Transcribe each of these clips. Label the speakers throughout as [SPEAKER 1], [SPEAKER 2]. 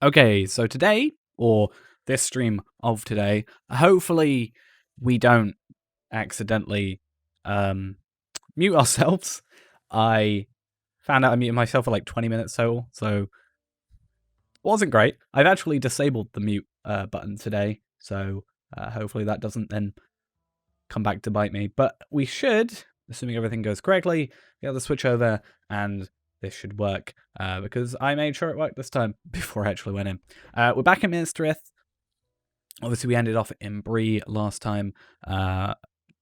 [SPEAKER 1] Okay, so today, or this stream of today, hopefully we don't accidentally mute ourselves. I found out I muted myself for like 20 minutes total, so it wasn't great. I've actually disabled the mute button today, so hopefully that doesn't then come back to bite me. But we should, assuming everything goes correctly, be able to switch over and this should work because I made sure it worked this time before I actually went in. We're back in Minas Tirith. Obviously, we ended off in Bree last time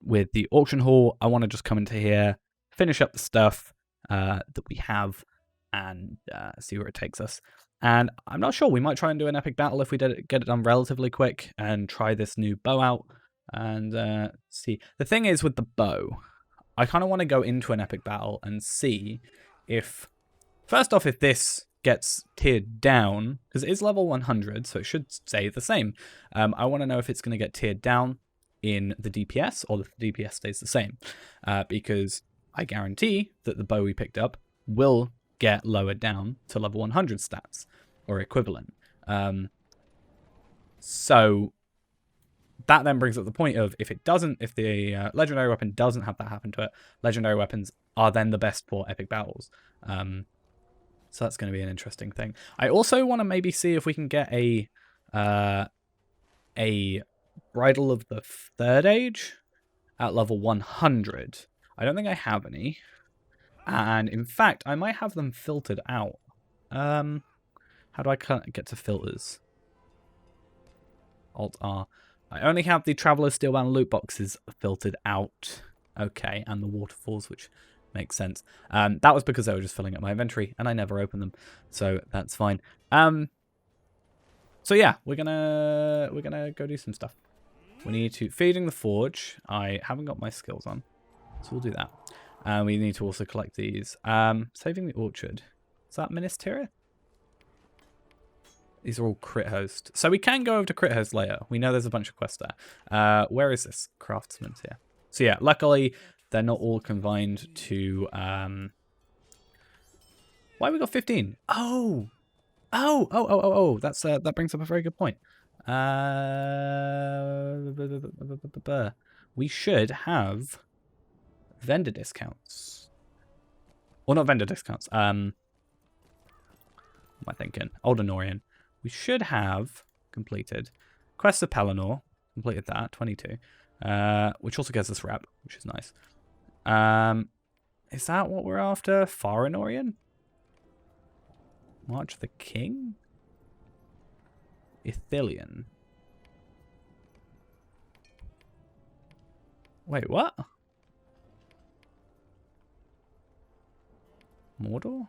[SPEAKER 1] with the auction hall. I want to just come into here, finish up the stuff that we have, and see where it takes us. And I'm not sure. We might try and do an epic battle if we get it done relatively quick and try this new bow out and see. The thing is with the bow, I kind of want to go into an epic battle and see if, first off, if this gets tiered down, because it is level 100, so it should stay the same. I want to know if it's going to get tiered down in the DPS or if the DPS stays the same, because I guarantee that the bow we picked up will get lowered down to level 100 stats or equivalent. So that then brings up the point of if the legendary weapon doesn't have that happen to it, legendary weapons are then the best for epic battles. So that's going to be an interesting thing. I also want to maybe see if we can get a Bridal of the Third Age at level 100. I don't think I have any. And in fact, I might have them filtered out. How do I get to filters? Alt-R. I only have the Traveler's Steelbound loot boxes filtered out. Okay, and the waterfalls, which makes sense. That was because they were just filling up my inventory, and I never opened them, so that's fine. So yeah, we're gonna go do some stuff. We need to feeding the forge. I haven't got my skills on, so we'll do that. We need to also collect these. Saving the orchard. Is that Minas Tirith? These are all crit host. So we can go over to crit host later. We know there's a bunch of quests there. Where is this? Craftsman's here. So yeah, luckily they're not all confined to... Why have we got 15? Oh! That's that brings up a very good point. We should have vendor discounts. Well, not vendor discounts. What am I thinking? Old Honorian. We should have completed Quest of Pelennor. Completed that, 22. Which also gets us rep, which is nice. Is that what we're after? Far Honorian? March of the King? Ithilien. Wait, what? Mordor?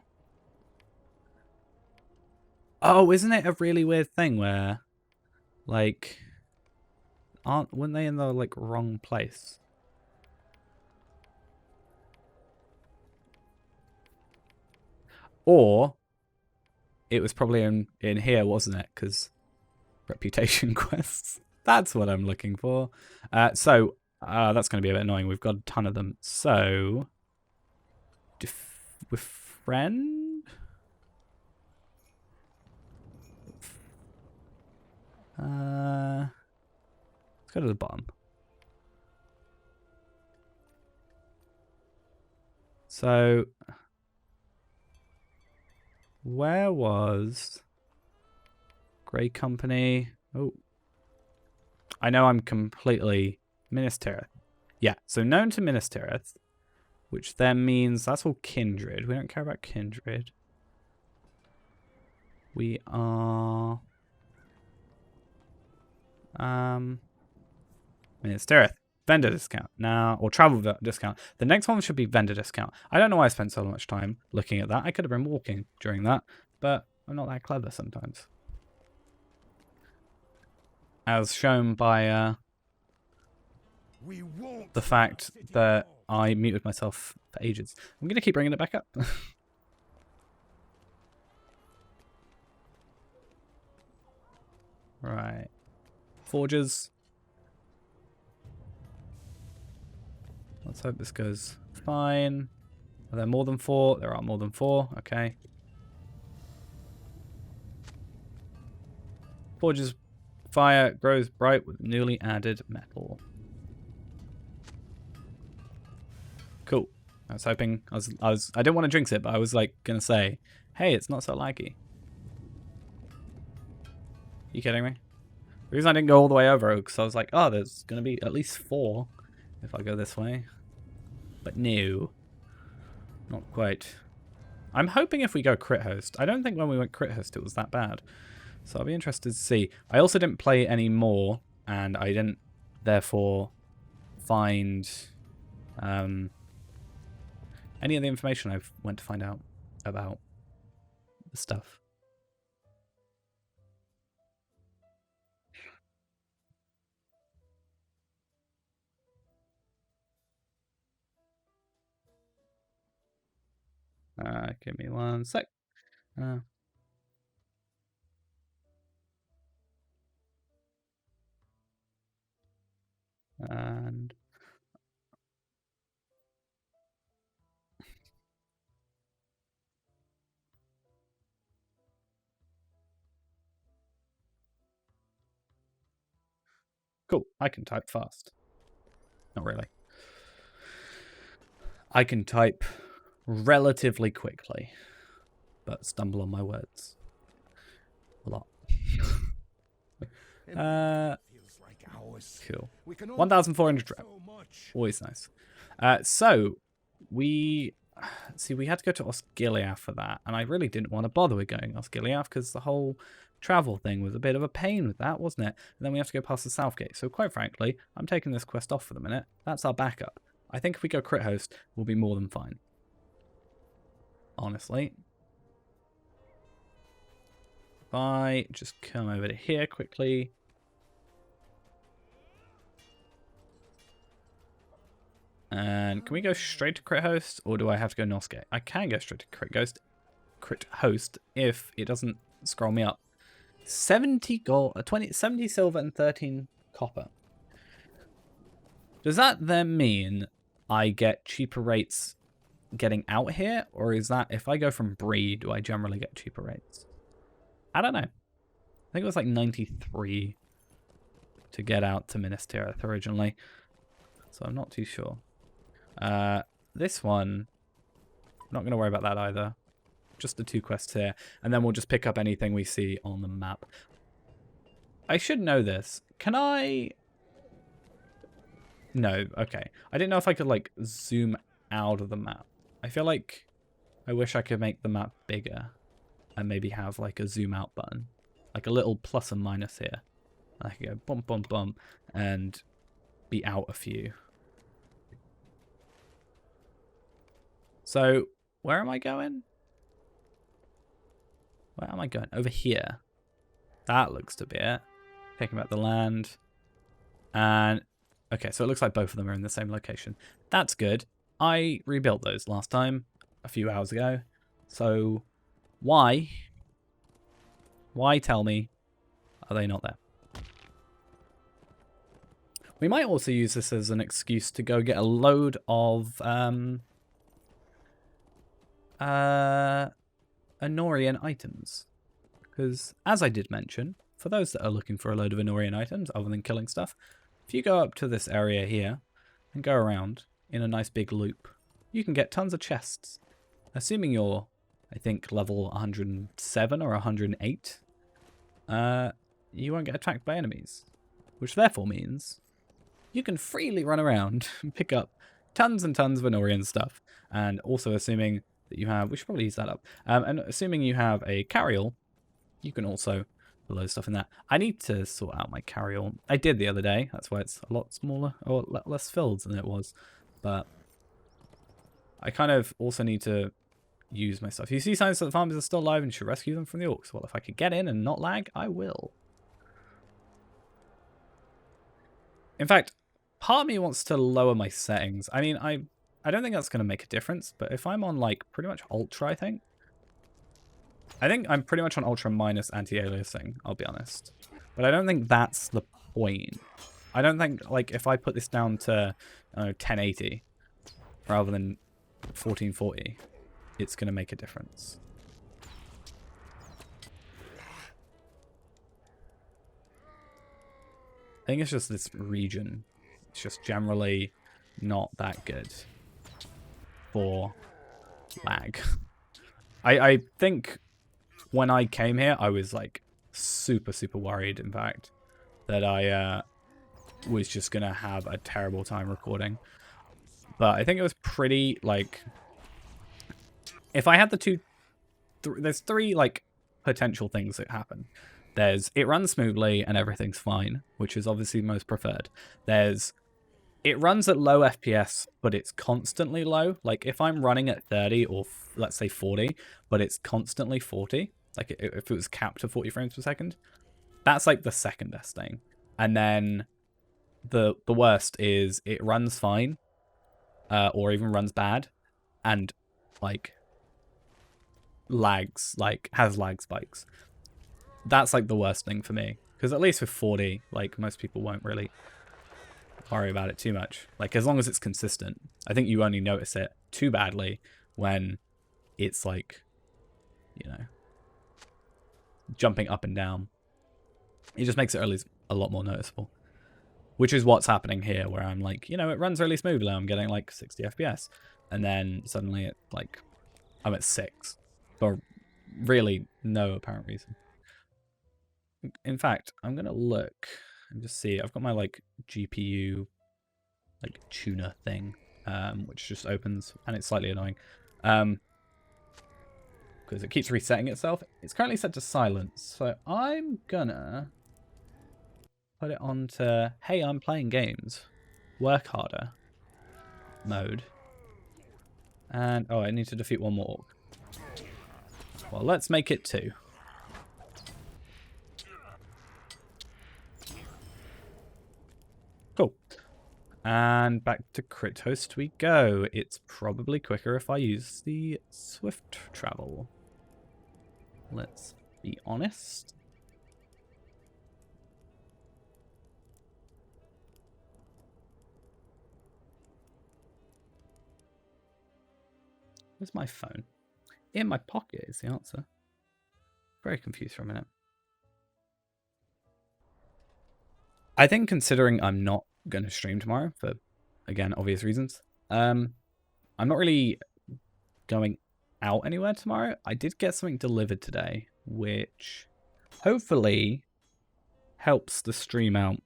[SPEAKER 1] Oh, isn't it a really weird thing where, like, weren't they in the, like, wrong place? Or it was probably in here, wasn't it? Because reputation quests. That's what I'm looking for. So that's going to be a bit annoying. We've got a ton of them. So, befriend? Let's go to the bottom. So, where was Grey Company? Oh, I know I'm completely Minas Tirith. Yeah, so known to Minas Tirith, which then means that's all Kindred. We don't care about Kindred. We are Minas Tirith. Vendor discount now, or travel discount. The next one should be vendor discount. I don't know why I spent so much time looking at that. I could have been walking during that, but I'm not that clever sometimes. As shown by the fact that I muted myself for ages. I'm going to keep bringing it back up. Right. Forges. Let's hope this goes fine. Are there more than 4? There are more than 4. Okay. Forge's fire grows bright with newly added metal. Cool. I was hoping I didn't want to jinx it, but I was like gonna say, hey, it's not so laggy. You kidding me? The reason I didn't go all the way over because I was like, oh, there's gonna be at least 4 if I go this way. But no. Not quite. I'm hoping if we go crit host. I don't think when we went crit host it was that bad. So I'll be interested to see. I also didn't play any more, and I didn't therefore find any of the information I went to find out about the stuff. Give me 1 sec. And cool, I can type fast. Not really. I can type relatively quickly, but stumble on my words a lot. Cool. 1,400 rep. Always nice. So we had to go to Osgiliath for that, and I really didn't want to bother with going Osgiliath because the whole travel thing was a bit of a pain with that, wasn't it? And then we have to go past the South Gate. So quite frankly, I'm taking this quest off for the minute. That's our backup. I think if we go crit host, we'll be more than fine. Honestly. If I just come over to here quickly. And can we go straight to crit host, or do I have to go Northgate? I can go straight to crit host if it doesn't scroll me up. 70 gold, 70 silver and 13 copper. Does that then mean I get cheaper rates getting out here, or is that if I go from Bree, do I generally get cheaper rates? I don't know. I think it was like 93 to get out to Minas Tirith originally, so I'm not too sure. This one, I'm not going to worry about that either. Just the 2 quests here, and then we'll just pick up anything we see on the map. I should know this. Can I... No, okay. I didn't know if I could, like, zoom out of the map. I feel like I wish I could make the map bigger and maybe have, like, a zoom out button. Like a little plus and minus here. I could go bump, bump, bump, and be out a few. So, where am I going? Where am I going? Over here. That looks to be it. Taking back the land. And, okay, so it looks like both of them are in the same location. That's good. I rebuilt those last time, a few hours ago. So, why tell me, are they not there? We might also use this as an excuse to go get a load of Anorian items. Because, as I did mention, for those that are looking for a load of Anorian items, other than killing stuff, if you go up to this area here and go around in a nice big loop, you can get tons of chests. Assuming you're, I think, level 107 or 108, you won't get attacked by enemies. Which therefore means you can freely run around and pick up tons and tons of Anorian stuff. And also assuming that you have, we should probably use that up, and assuming you have a carryall, you can also put loads of stuff in that. I need to sort out my carryall. I did the other day, that's why it's a lot smaller, or less filled than it was. But I kind of also need to use my stuff. You see signs that the farmers are still alive and should rescue them from the orcs. Well, if I could get in and not lag, I will. In fact, part of me wants to lower my settings. I mean, I don't think that's going to make a difference, but if I'm on, like, pretty much Ultra, I think I'm pretty much on Ultra minus anti-aliasing, I'll be honest. But I don't think that's the point. I don't think, like, if I put this down to, I don't know, 1080 rather than 1440, it's going to make a difference. I think it's just this region. It's just generally not that good for lag. I think when I came here, I was like super, super worried, in fact, that I was just going to have a terrible time recording. But I think it was pretty, like, if I had the there's three, like, potential things that happen. There's, it runs smoothly and everything's fine, which is obviously most preferred. There's, it runs at low FPS, but it's constantly low. Like, if I'm running at 30 or, let's say, 40, but it's constantly 40, like, if it was capped to 40 frames per second, that's, like, the second best thing. And then the worst is it runs fine, or even runs bad, and, like, lags, like, has lag spikes. That's, like, the worst thing for me. Because at least with 40, like, most people won't really worry about it too much. Like, as long as it's consistent. I think you only notice it too badly when it's, like, you know, jumping up and down. It just makes it at least a lot more noticeable. Which is what's happening here, where I'm like, you know, it runs really smoothly. I'm getting, like, 60 FPS. And then suddenly it, like, I'm at 6. For really no apparent reason. In fact, I'm going to look and just see. I've got my, like, GPU, like, tuner thing, which just opens, and it's slightly annoying. Because it keeps resetting itself. It's currently set to silence, so I'm gonna put it on to, hey, I'm playing games. Work harder mode. And, oh, I need to defeat one more orc. Well, let's make it 2. Cool. And back to crit host we go. It's probably quicker if I use the swift travel. Let's be honest. Where's my phone? In my pocket is the answer. Very confused for a minute. I think considering I'm not going to stream tomorrow for, again, obvious reasons, I'm not really going out anywhere tomorrow. I did get something delivered today, which hopefully helps the stream out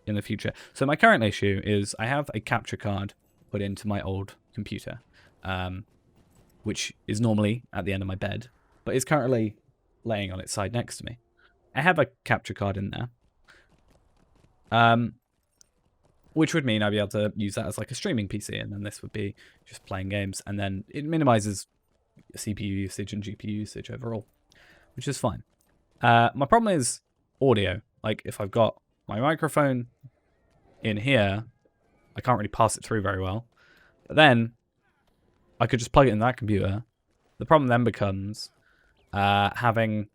[SPEAKER 1] in the future. So my current issue is I have a capture card put into my old computer, which is normally at the end of my bed, but is currently laying on its side next to me. I have a capture card in there. Which would mean I'd be able to use that as like a streaming PC, and then this would be just playing games, and then it minimizes CPU usage and GPU usage overall, which is fine. My problem is audio. Like, if I've got my microphone in here, I can't really pass it through very well. But then I could just plug it in that computer. The problem then becomes having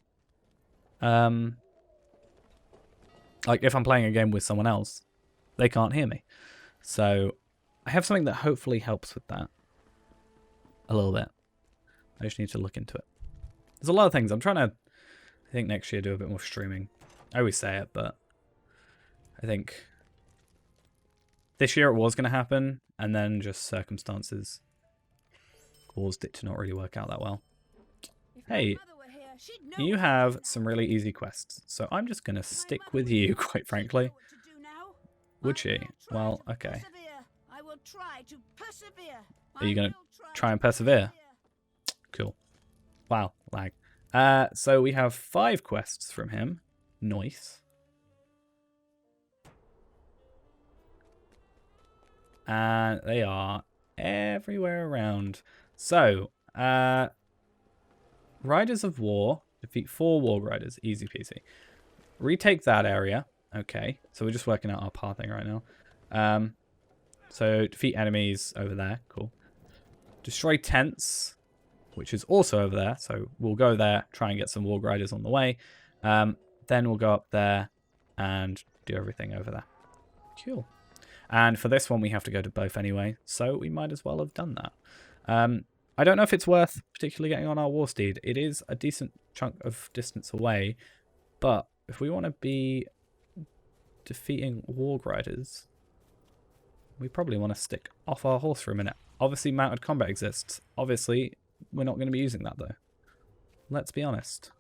[SPEAKER 1] like, if I'm playing a game with someone else, they can't hear me. So I have something that hopefully helps with that a little bit. I just need to look into it. There's a lot of things. I'm trying to, I think next year, do a bit more streaming. I always say it, but I think this year it was going to happen, and then just circumstances caused it to not really work out that well. Hey, you have some really easy quests, so I'm just going to stick with you, quite frankly. Would she? Well, okay. Are you going to try and persevere? Cool. Wow, lag. So we have 5 quests from him. Nice. And they are everywhere around. So, Riders of War. Defeat 4 War Riders. Easy peasy. Retake that area. Okay. So we're just working out our pathing right now. So defeat enemies over there. Cool. Destroy tents, which is also over there. So we'll go there, try and get some War Riders on the way. Then we'll go up there and do everything over there. Cool. And for this one, we have to go to both anyway. So we might as well have done that. I don't know if it's worth particularly getting on our war steed. It is a decent chunk of distance away, but if we want to be defeating warg riders, we probably want to stick off our horse for a minute. Obviously, mounted combat exists. Obviously, we're not going to be using that, though. Let's be honest.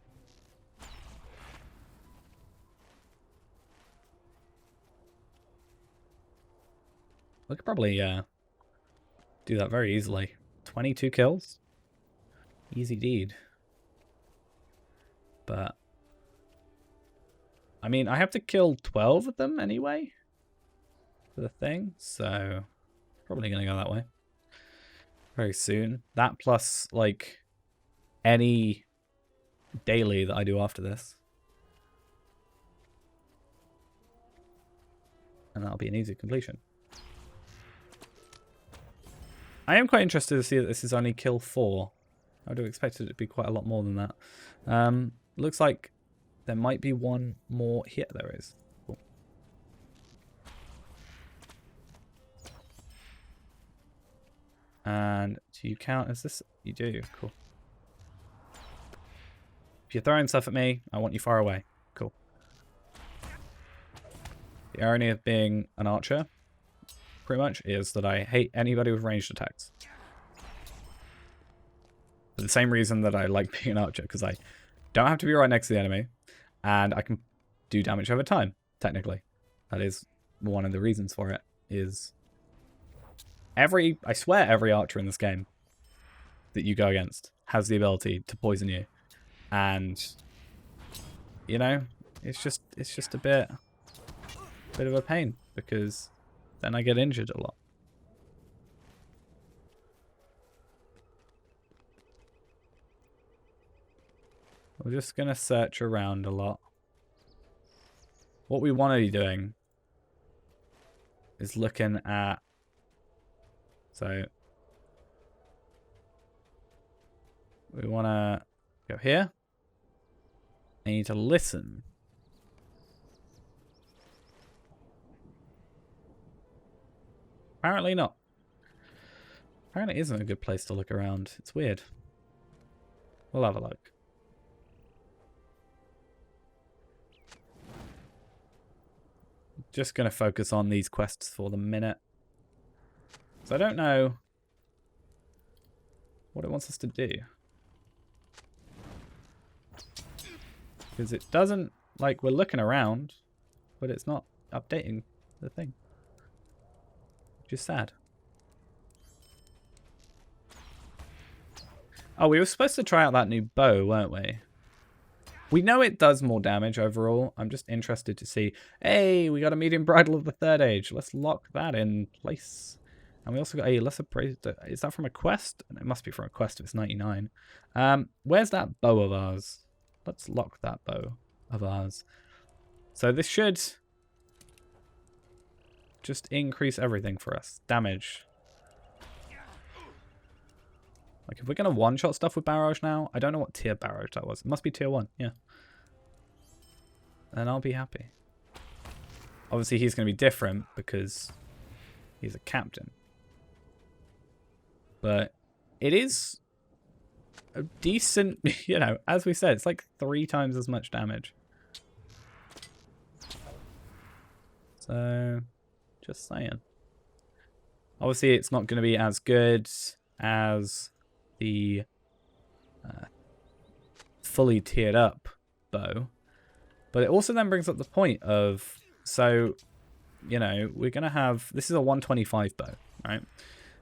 [SPEAKER 1] We could probably do that very easily. 22 kills. Easy deed. But I mean, I have to kill 12 of them anyway for the thing, so probably going to go that way very soon. That plus, like, any daily that I do after this. And that'll be an easy completion. I am quite interested to see that this is only kill 4. I would have expected it to be quite a lot more than that. Looks like there might be one more here. There is. Cool. And do you count as this? You do. Cool. If you're throwing stuff at me, I want you far away. Cool. The irony of being an archer, pretty much, is that I hate anybody with ranged attacks. For the same reason that I like being an archer, because I don't have to be right next to the enemy, and I can do damage over time, technically. That is one of the reasons for it, is I swear every archer in this game that you go against has the ability to poison you. And, you know, it's just a bit of a pain, because then I get injured a lot. We're just going to search around a lot. What we want to be doing is looking at... So, we want to go here. I need to listen. Apparently not. Apparently it isn't a good place to look around. It's weird. We'll have a look. Just going to focus on these quests for the minute. So I don't know what it wants us to do. Because it doesn't, like, we're looking around, but it's not updating the thing. Which is sad. Oh, we were supposed to try out that new bow, weren't we? We know it does more damage overall. I'm just interested to see. Hey, we got a medium bridle of the third age. Let's lock that in place. And we also got a lesser praise. Is that from a quest? It must be from a quest if it's 99. Where's that bow of ours? Let's lock that bow of ours. So this should just increase everything for us. Damage. Like, if we're going to one-shot stuff with barrage now, I don't know what tier barrage that was. It must be tier 1, yeah. Then I'll be happy. Obviously, he's going to be different because he's a captain. But it is a decent, you know, as we said, it's like 3 times as much damage. So, just saying. Obviously, it's not going to be as good as the fully tiered up bow. But it also then brings up the point of, so, you know, we're going to have, this is a 125 bow, right?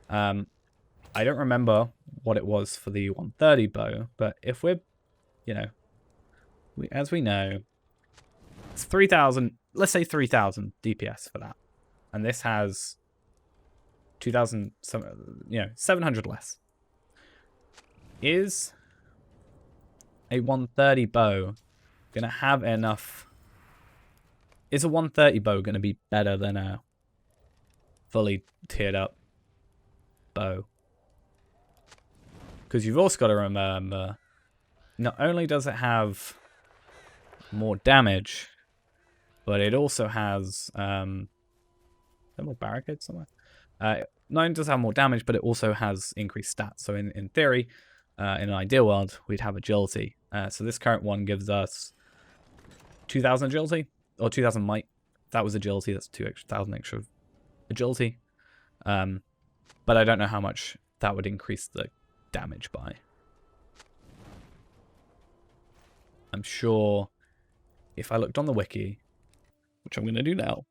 [SPEAKER 1] I don't remember what it was for the 130 bow, but if we're, you know, as we know, it's 3,000, let's say 3,000 DPS for that. And this has 2,000, you know, 700 less. Is a 130 bow going to have enough? Is a 130 bow going to be better than a fully tiered up bow? Because you've also got to remember, not only does it have more damage, but it also has... is there more barricades somewhere? Not only does it have more damage, but it also has increased stats. So in theory, in an ideal world, we'd have agility. So this current one gives us 2,000 agility, or 2,000 might. that was agility. That's 2,000 extra agility. But I don't know how much that would increase the damage by. I'm sure if I looked on the wiki, which I'm going to do now,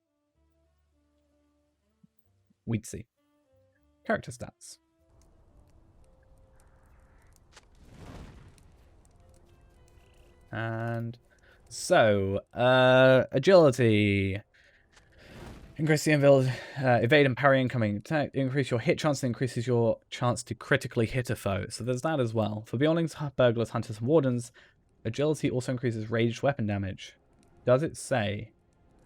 [SPEAKER 1] we'd see. Character stats. And so, agility. Increase the evade and parry incoming attack. Increase your hit chance and increases your chance to critically hit a foe. So there's that as well. For Beyondlings, Burglars, Hunters, and Wardens, agility also increases ranged weapon damage. Does it say?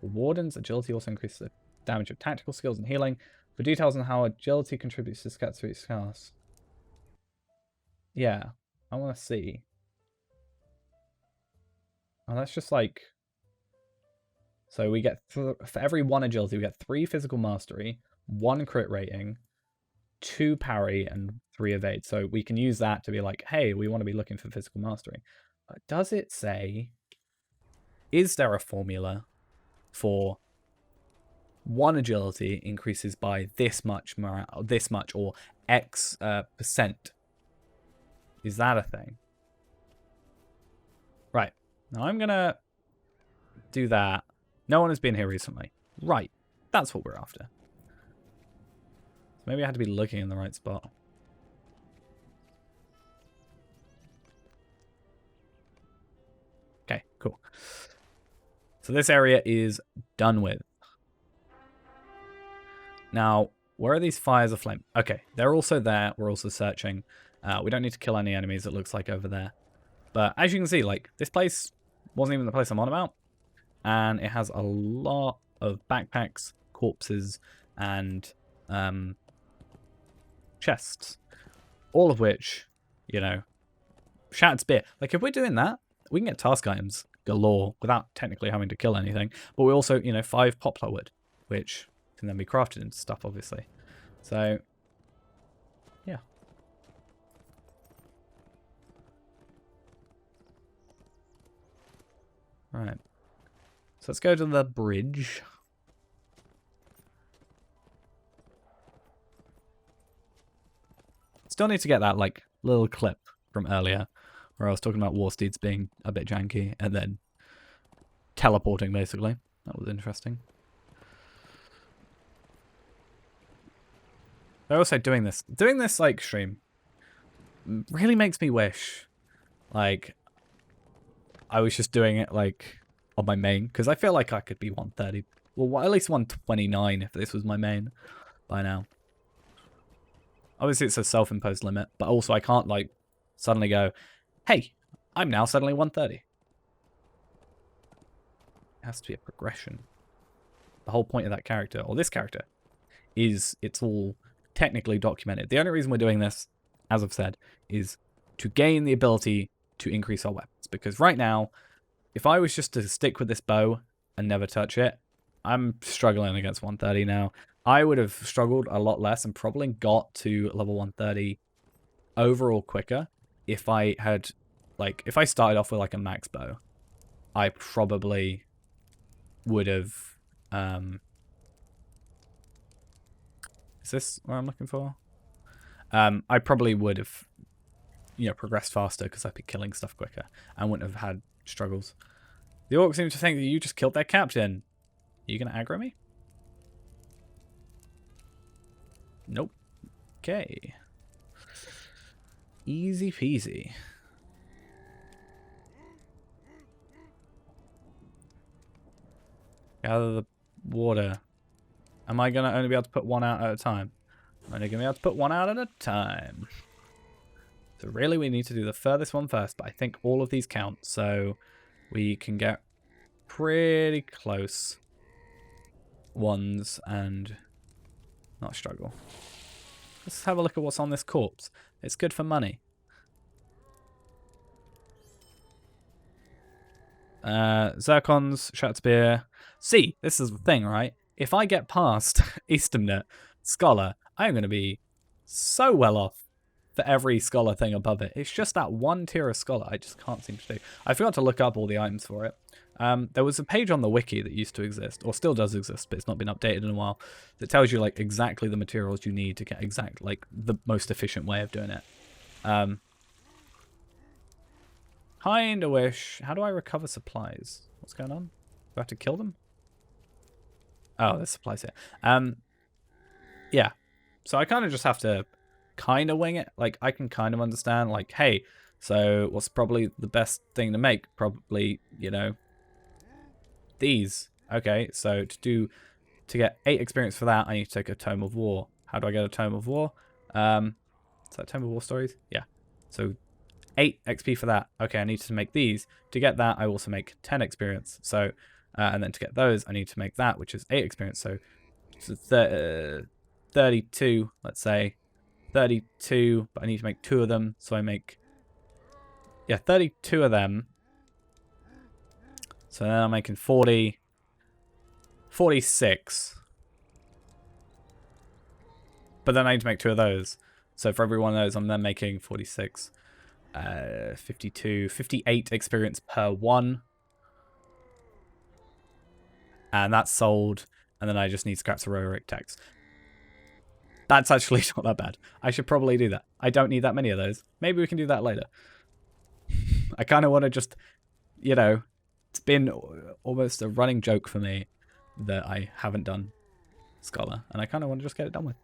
[SPEAKER 1] For Wardens, agility also increases the damage of tactical skills and healing. For details on how agility contributes to stats for each class. Yeah, I want to see. Oh, that's just like... So we get, for every 1 agility, we get 3 physical mastery, 1 crit rating, 2 parry, and 3 evade. So we can use that to be like, hey, we want to be looking for physical mastery. But does it say, is there a formula for 1 agility increases by this much morale, this much, or X percent? Is that a thing? Right. Now I'm going to do that. No one has been here recently. Right. That's what we're after. So maybe I had to be looking in the right spot. Okay, cool. So this area is done with. Now, where are these fires of flame? Okay, they're also there. We're also searching. We don't need to kill any enemies, it looks like, over there. But as you can see, like, this place wasn't even the place I'm on about. And it has a lot of backpacks, corpses, and chests. All of which, you know, shattered spear. Like, if we're doing that, we can get task items galore without technically having to kill anything. But we also, you know, 5 poplar wood, which can then be crafted into stuff, obviously. So, yeah. Right. So let's go to the bridge. Still need to get that, like, little clip from earlier where I was talking about war steeds being a bit janky and then teleporting, basically. That was interesting. They're also doing this, like, stream really makes me wish, like, I was just doing it, like, on my main, because I feel like I could be 130, well, at least 129 if this was my main by now. Obviously, it's a self-imposed limit, but also I can't, like, suddenly go, hey, I'm now suddenly 130. It has to be a progression. The whole point of that character, or this character, is it's all technically documented. The only reason we're doing this, as I've said, is to gain the ability to increase our weapons, because right now, if I was just to stick with this bow and never touch it, I'm struggling against 130 now. I would have struggled a lot less and probably got to level 130 overall quicker if I had, like, if I started off with, like, a max bow. I probably would have, is this what I'm looking for? I probably would have, you know, progressed faster because I'd be killing stuff quicker and wouldn't have had struggles. The orcs seem to think that you just killed their captain. Are you going to aggro me? Nope. Okay. Easy peasy. Gather the water. Am I going to only be able to put 1 out at a time? I'm only going to be able to put 1 out at a time. So really we need to do the furthest one first, but I think all of these count, so we can get pretty close ones and not struggle. Let's have a look at what's on this corpse. It's good for money. Zircons, shattered spear. See, this is the thing, right? If I get past Eastemnet Scholar, I'm going to be so well off for every Scholar thing above it. It's just that one tier of Scholar I just can't seem to do. I forgot to look up all the items for it. There was a page on the wiki that used to exist, or still does exist, but it's not been updated in a while, that tells you like exactly the materials you need to get like the most efficient way of doing it. Kinda wish. How do I recover supplies? What's going on? Do I have to kill them? Oh, there's supplies here. Yeah. So I kind of just have to kind of wing it. Like, I can kind of understand, like, hey, so what's probably the best thing to make? Probably, you know, these. Okay, so to get 8 experience for that, I need to take a Tome of War. How do I get a Tome of War? Is that Tome of War stories? Yeah. So 8 XP for that. Okay, I need to make these. To get that, I also make 10 experience. So, and then to get those, I need to make that, which is 8 experience. So 32, let's say. 32, but I need to make 2 of them. So I make, yeah, 32 of them. So then I'm making 40, 46. But then I need to make 2 of those. So for every one of those, I'm then making 46. 52, 58 experience per one. And that's sold. And then I just need scraps of Roric text. That's actually not that bad. I should probably do that. I don't need that many of those. Maybe we can do that later. I kind of want to just, you know, it's been almost a running joke for me that I haven't done Scholar. And I kind of want to just get it done with.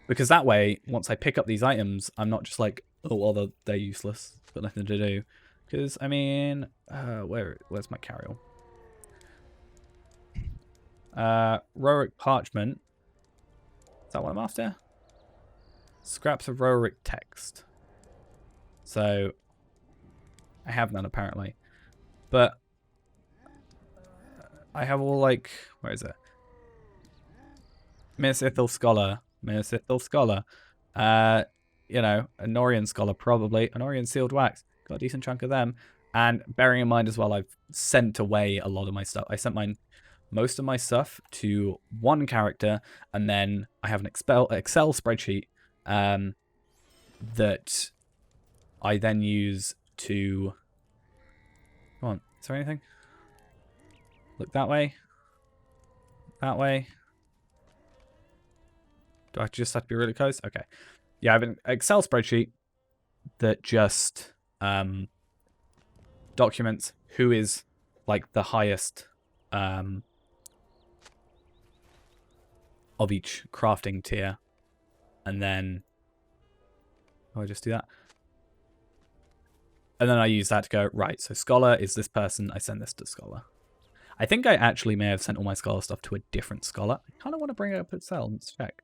[SPEAKER 1] Because that way, once I pick up these items, I'm not just like, oh, well, they're useless. Got nothing to do. Because, I mean, where's my carry-all? Roric parchment. Is that what I'm after? Scraps of Roric text. So, I have none apparently. But, I have all like, where is it? Minas Ithil Scholar. Minas Ithil Scholar. You know, a Norian Scholar probably. A Norian Sealed Wax. Got a decent chunk of them. And bearing in mind as well, I've sent away a lot of my stuff. I sent most of my stuff to one character, and then I have an Excel spreadsheet that I then use to... Come on, is there anything? Look that way. That way. Do I just have to be really close? Okay. Yeah, I have an Excel spreadsheet that just documents who is like the highest of each crafting tier. And then I just do that. And then I use that to go, right, so Scholar is this person, I send this to Scholar. I think I actually may have sent all my Scholar stuff to a different Scholar. I kind of want to bring it up itself. Let's check.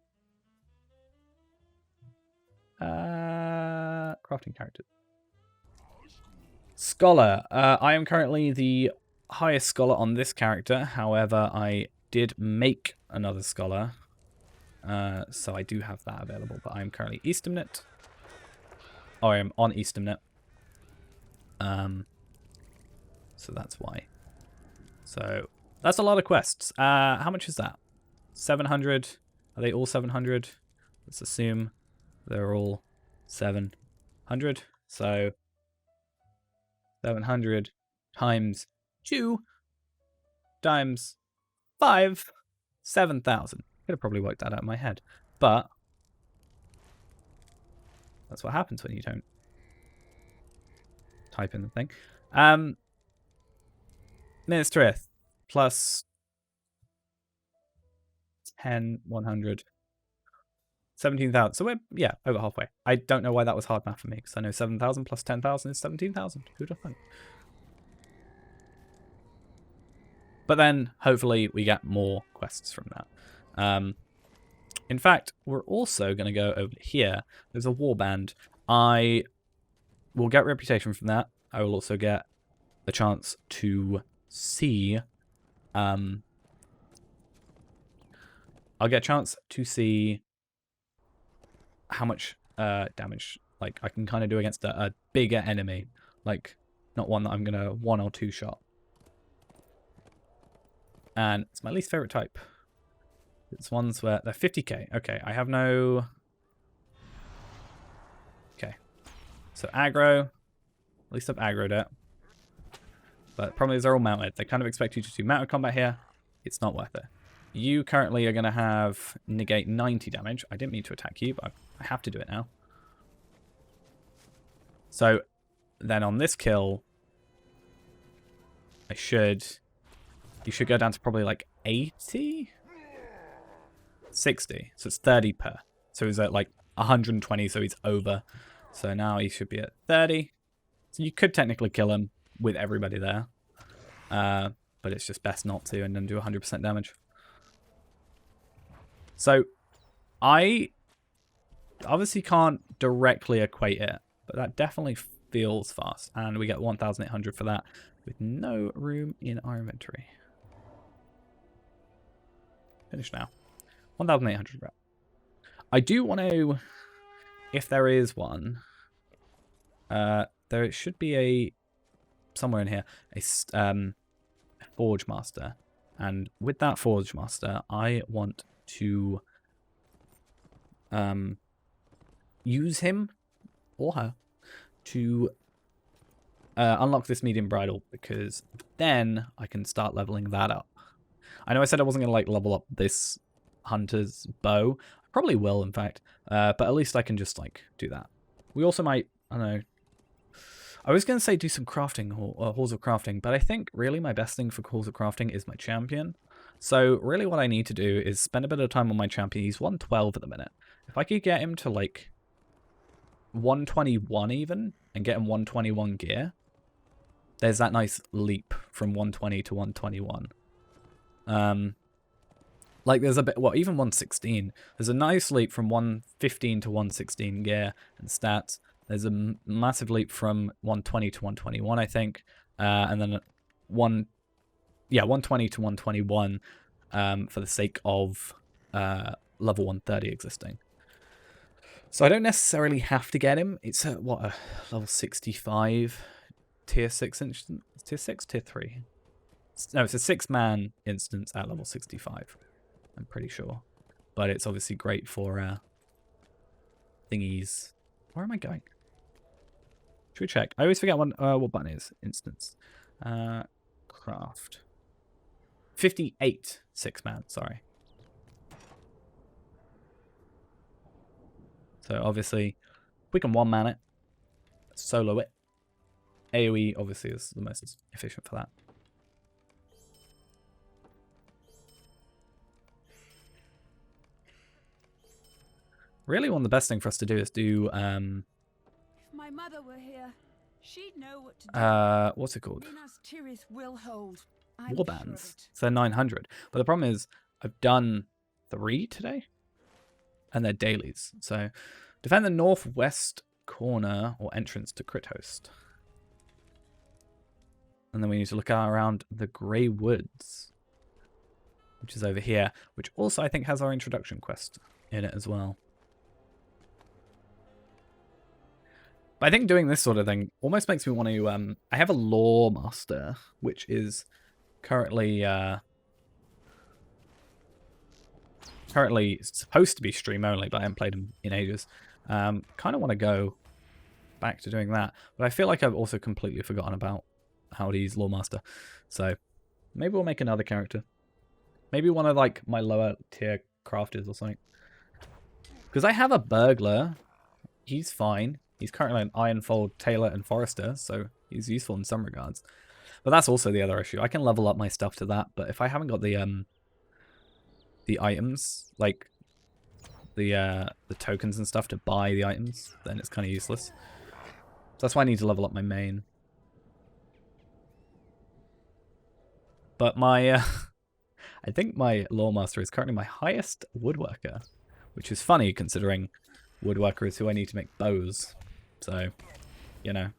[SPEAKER 1] Crafting characters. Scholar. I am currently the highest Scholar on this character. However, I did make another Scholar. So I do have that available. But I'm currently Eastamnet. Oh, I am on Eastamnet. So that's why. So that's a lot of quests. How much is that? 700. Are they all 700? Let's assume they're all 700. So 700 times 2 times 5, 7,000. Could have probably worked that out in my head. But that's what happens when you don't type in the thing. Minas Tirith plus 10, 100. 17,000. So we're, yeah, over halfway. I don't know why that was hard math for me, because I know 7,000 plus 10,000 is 17,000. Who'd have thought? But then, hopefully, we get more quests from that. In fact, we're also going to go over here. There's a warband. I will get reputation from that. I will also get a chance to see... I'll get a chance to see how much damage like I can kind of do against a bigger enemy, like not one that I'm gonna 1 or 2 shot. And it's my least favorite type. It's ones where they're 50k. Okay, I have no. Okay, so aggro. At least I've aggroed it. But the problem is they're all mounted. They kind of expect you to do mounted combat here. It's not worth it. You currently are going to have negate 90 damage. I didn't mean to attack you, but I have to do it now. So then on this kill, you should go down to probably like 80? 60. So it's 30 per. So he's at like 120, so he's over. So now he should be at 30. So you could technically kill him with everybody there. But it's just best not to and then do 100% damage. So I obviously can't directly equate it, but that definitely feels fast. And we get 1,800 for that with no room in our inventory. Finish now. 1,800 rep. I do want to, if there is one, there should be somewhere in here, a Forge Master. And with that Forge Master, I want to use him or her to unlock this medium bridle, because then I can start leveling that up. I know I said I wasn't going to like level up this hunter's bow. I probably will, in fact, but at least I can just like do that. We also might, I don't know, I was going to say do some crafting, halls of crafting, but I think really my best thing for halls of crafting is my champion. So really what I need to do is spend a bit of time on my champion. He's 112 at the minute. If I could get him to like 121 even, and get him 121 gear, there's that nice leap from 120 to 121. Like there's a bit, well, even 116. There's a nice leap from 115 to 116 gear and stats. There's a massive leap from 120 to 121, I think. And then 120 to 121 for the sake of level 130 existing. So I don't necessarily have to get him. It's at, what, a level 65 tier 6 instance? Tier 6? Tier 3? No, it's a 6-man instance at level 65. I'm pretty sure. But it's obviously great for thingies. Where am I going? Should we check? I always forget what button is. Instance. Craft. 58 6-man, sorry. So obviously, we can 1-man it. Solo it. AoE obviously is the most efficient for that. Really, one of the best thing for us to do is do
[SPEAKER 2] If my mother were here, she'd know what to do.
[SPEAKER 1] what's it called?
[SPEAKER 2] Minas Tirith will hold.
[SPEAKER 1] Warbands. So they're 900. But the problem is, I've done 3 today, and they're dailies. So defend the northwest corner or entrance to Crit Host. And then we need to look around the Grey Woods, which is over here, which also I think has our introduction quest in it as well. But I think doing this sort of thing almost makes me want to... I have a Lore Master, which is currently supposed to be stream only, but I haven't played him in ages. Kind of want to go back to doing that. But I feel like I've also completely forgotten about how to use Lore Master. So maybe we'll make another character. Maybe one of like my lower tier crafters or something. Because I have a burglar. He's fine. He's currently an Ironfold, Tailor, and Forester, so he's useful in some regards. But that's also the other issue. I can level up my stuff to that, but if I haven't got the items, like the tokens and stuff to buy the items, then it's kind of useless. So that's why I need to level up my main. But my, I think my Lore Master is currently my highest woodworker, which is funny considering woodworker is who I need to make bows. So, you know.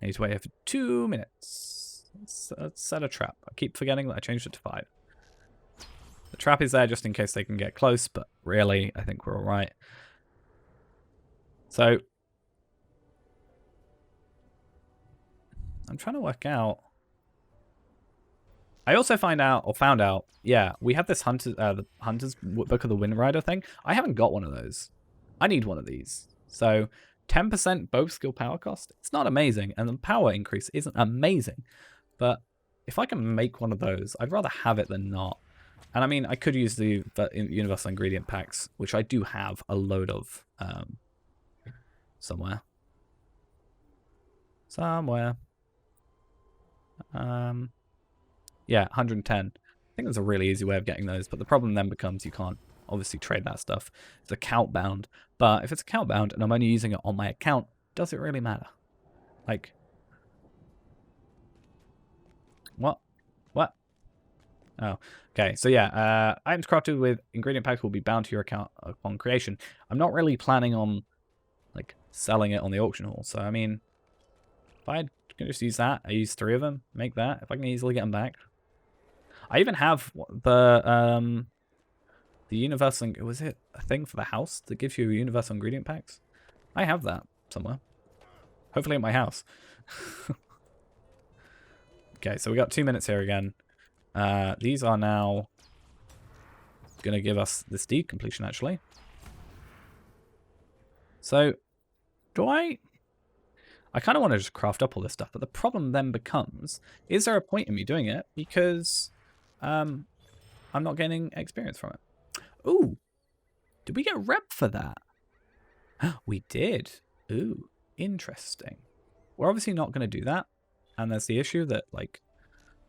[SPEAKER 1] I need to wait here for 2 minutes. Let's set a trap. I keep forgetting that I changed it to 5. The trap is there just in case they can get close, but really, I think we're alright. So, I'm trying to work out. I also found out, yeah, we have this the Hunter's Book of the Wind Rider thing. I haven't got one of those. I need one of these. So 10% both skill power cost. It's not amazing, and the power increase isn't amazing. But if I can make one of those, I'd rather have it than not. And I mean, I could use the universal ingredient packs, which I do have a load of somewhere. Yeah, 110. I think there's a really easy way of getting those, but the problem then becomes you can't obviously trade that stuff. It's account bound. But if it's account bound and I'm only using it on my account, does it really matter? Like, what? Oh, okay. So yeah, items crafted with ingredient packs will be bound to your account upon creation. I'm not really planning on like selling it on the auction hall. So I mean, if I can just use that, I use 3 of them, make that. If I can easily get them back. I even have the universal. Was it a thing for the house that gives you universal ingredient packs? I have that somewhere. Hopefully at my house. Okay, so we got 2 minutes here again. These are now going to give us this deed completion, actually. So, do I kind of want to just craft up all this stuff, but the problem then becomes, is there a point in me doing it? Because I'm not gaining experience from it. Ooh, did we get rep for that? We did. Ooh, interesting. We're obviously not going to do that. And there's the issue that, like,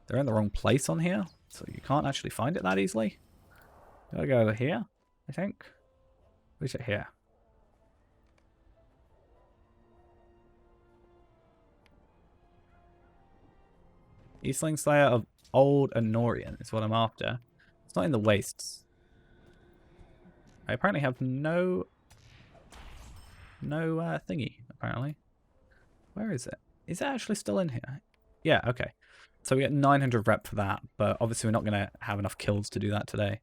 [SPEAKER 1] they're in the wrong place on here, so you can't actually find it that easily. Gotta go over here, I think. Where's it here? Eastling Slayer of Old Anorian is what I'm after. It's not in the wastes. I apparently have no thingy, apparently. Where is it? Is it actually still in here? Yeah, okay. So we get 900 rep for that, but obviously we're not going to have enough kills to do that today.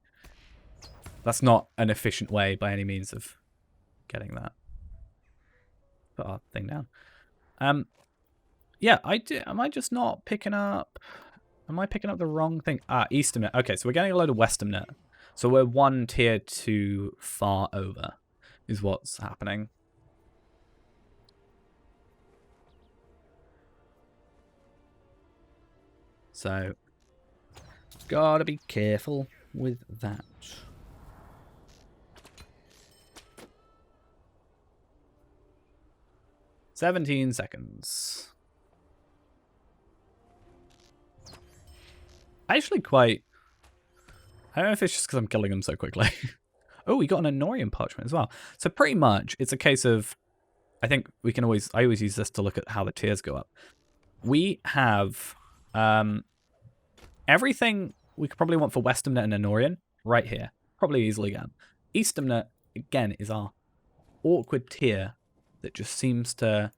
[SPEAKER 1] That's not an efficient way by any means of getting that. Put our thing down. Yeah, am I just not picking up... Am I picking up the wrong thing? Ah, Eastern. Okay, so we're getting a load of Western. So we're 1 tier too far over is what's happening. So, gotta be careful with that. "17 seconds. Actually quite... I don't know if it's just because I'm killing them so quickly. Oh, we got an Anorian parchment as well. So pretty much, it's a case of... I think we can always... I always use this to look at how the tiers go up. We have... everything we could probably want for Westamnet and Anorian right here. Probably easily again. Eastamnet, again, is our awkward tier that just seems to,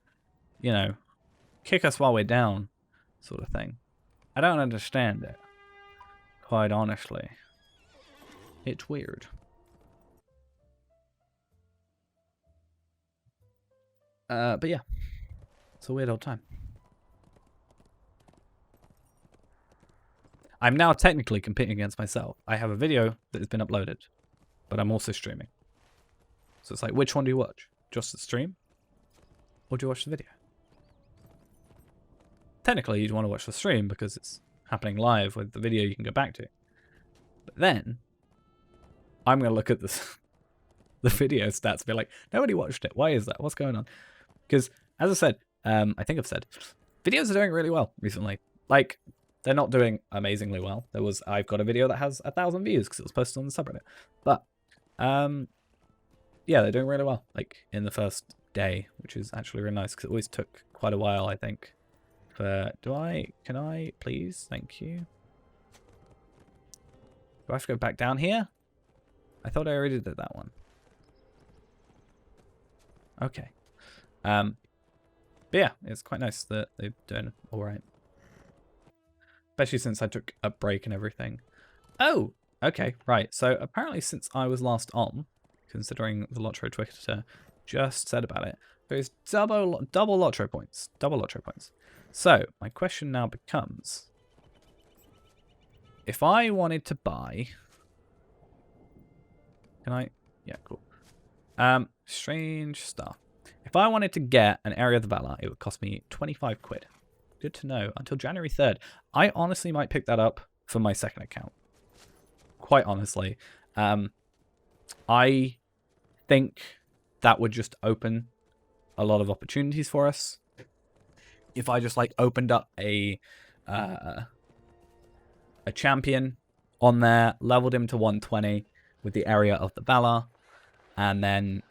[SPEAKER 1] you know, kick us while we're down sort of thing. I don't understand it. Quite honestly. It's weird. But yeah. It's a weird old time. I'm now technically competing against myself. I have a video that has been uploaded, but I'm also streaming. So it's like, which one do you watch? Just the stream? Or do you watch the video? Technically, you'd want to watch the stream because it's happening live with the video you can go back to. But then, I'm going to look at this, the video stats and be like, nobody watched it. Why is that? What's going on? Because, as I said, I think I've said, videos are doing really well recently. Like, they're not doing amazingly well. I've got a video that has 1,000 views because it was posted on the subreddit. But, yeah, they're doing really well. Like, in the first day, which is actually really nice because it always took quite a while, I think. Can I, please? Thank you. Do I have to go back down here? I thought I already did that one. Okay. But yeah, it's quite nice that they're doing all right. Especially since I took a break and everything. Oh, okay, right. So apparently since I was last on, considering the Lotro Twitter just said about it, there's double Lotro points. Double Lotro points. So my question now becomes, if I wanted to buy... Can I? Yeah, cool. Strange stuff. If I wanted to get an Area of the Valor, it would cost me 25 quid. Good to know. Until January 3rd. I honestly might pick that up for my second account. Quite honestly. I think that would just open a lot of opportunities for us. If I just like opened up a champion on there, leveled him to 120 with the Area of the Valor, and then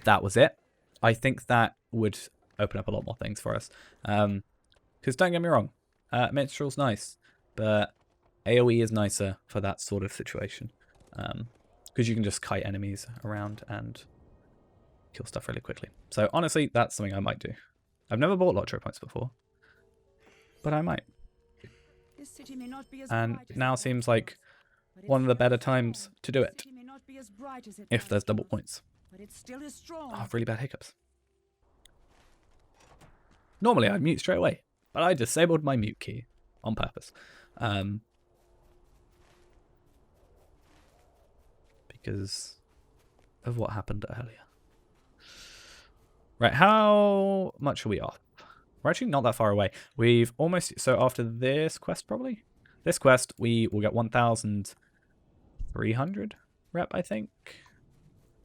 [SPEAKER 1] that was it. I think that would open up a lot more things for us. Because don't get me wrong, Minstrel's nice, but AoE is nicer for that sort of situation. Because you can just kite enemies around and kill stuff really quickly. So honestly, that's something I might do. I've never bought Lotro points before, but I might.
[SPEAKER 2] This city may not be as
[SPEAKER 1] And
[SPEAKER 2] bright as
[SPEAKER 1] now
[SPEAKER 2] it
[SPEAKER 1] seems
[SPEAKER 2] once
[SPEAKER 1] like
[SPEAKER 2] was, but
[SPEAKER 1] one of
[SPEAKER 2] it's
[SPEAKER 1] the
[SPEAKER 2] still
[SPEAKER 1] better
[SPEAKER 2] strong.
[SPEAKER 1] times to do
[SPEAKER 2] This
[SPEAKER 1] it,
[SPEAKER 2] city may not be as bright as it
[SPEAKER 1] if
[SPEAKER 2] once
[SPEAKER 1] there's double
[SPEAKER 2] was,
[SPEAKER 1] points.
[SPEAKER 2] but it still is strong.
[SPEAKER 1] I have really bad hiccups. Normally I'd mute straight away, but I disabled my mute key on purpose. Because of what happened earlier. Right, how much are we off? We're actually not that far away. We've almost... So after this quest, probably? This quest, we will get 1,300 rep, I think.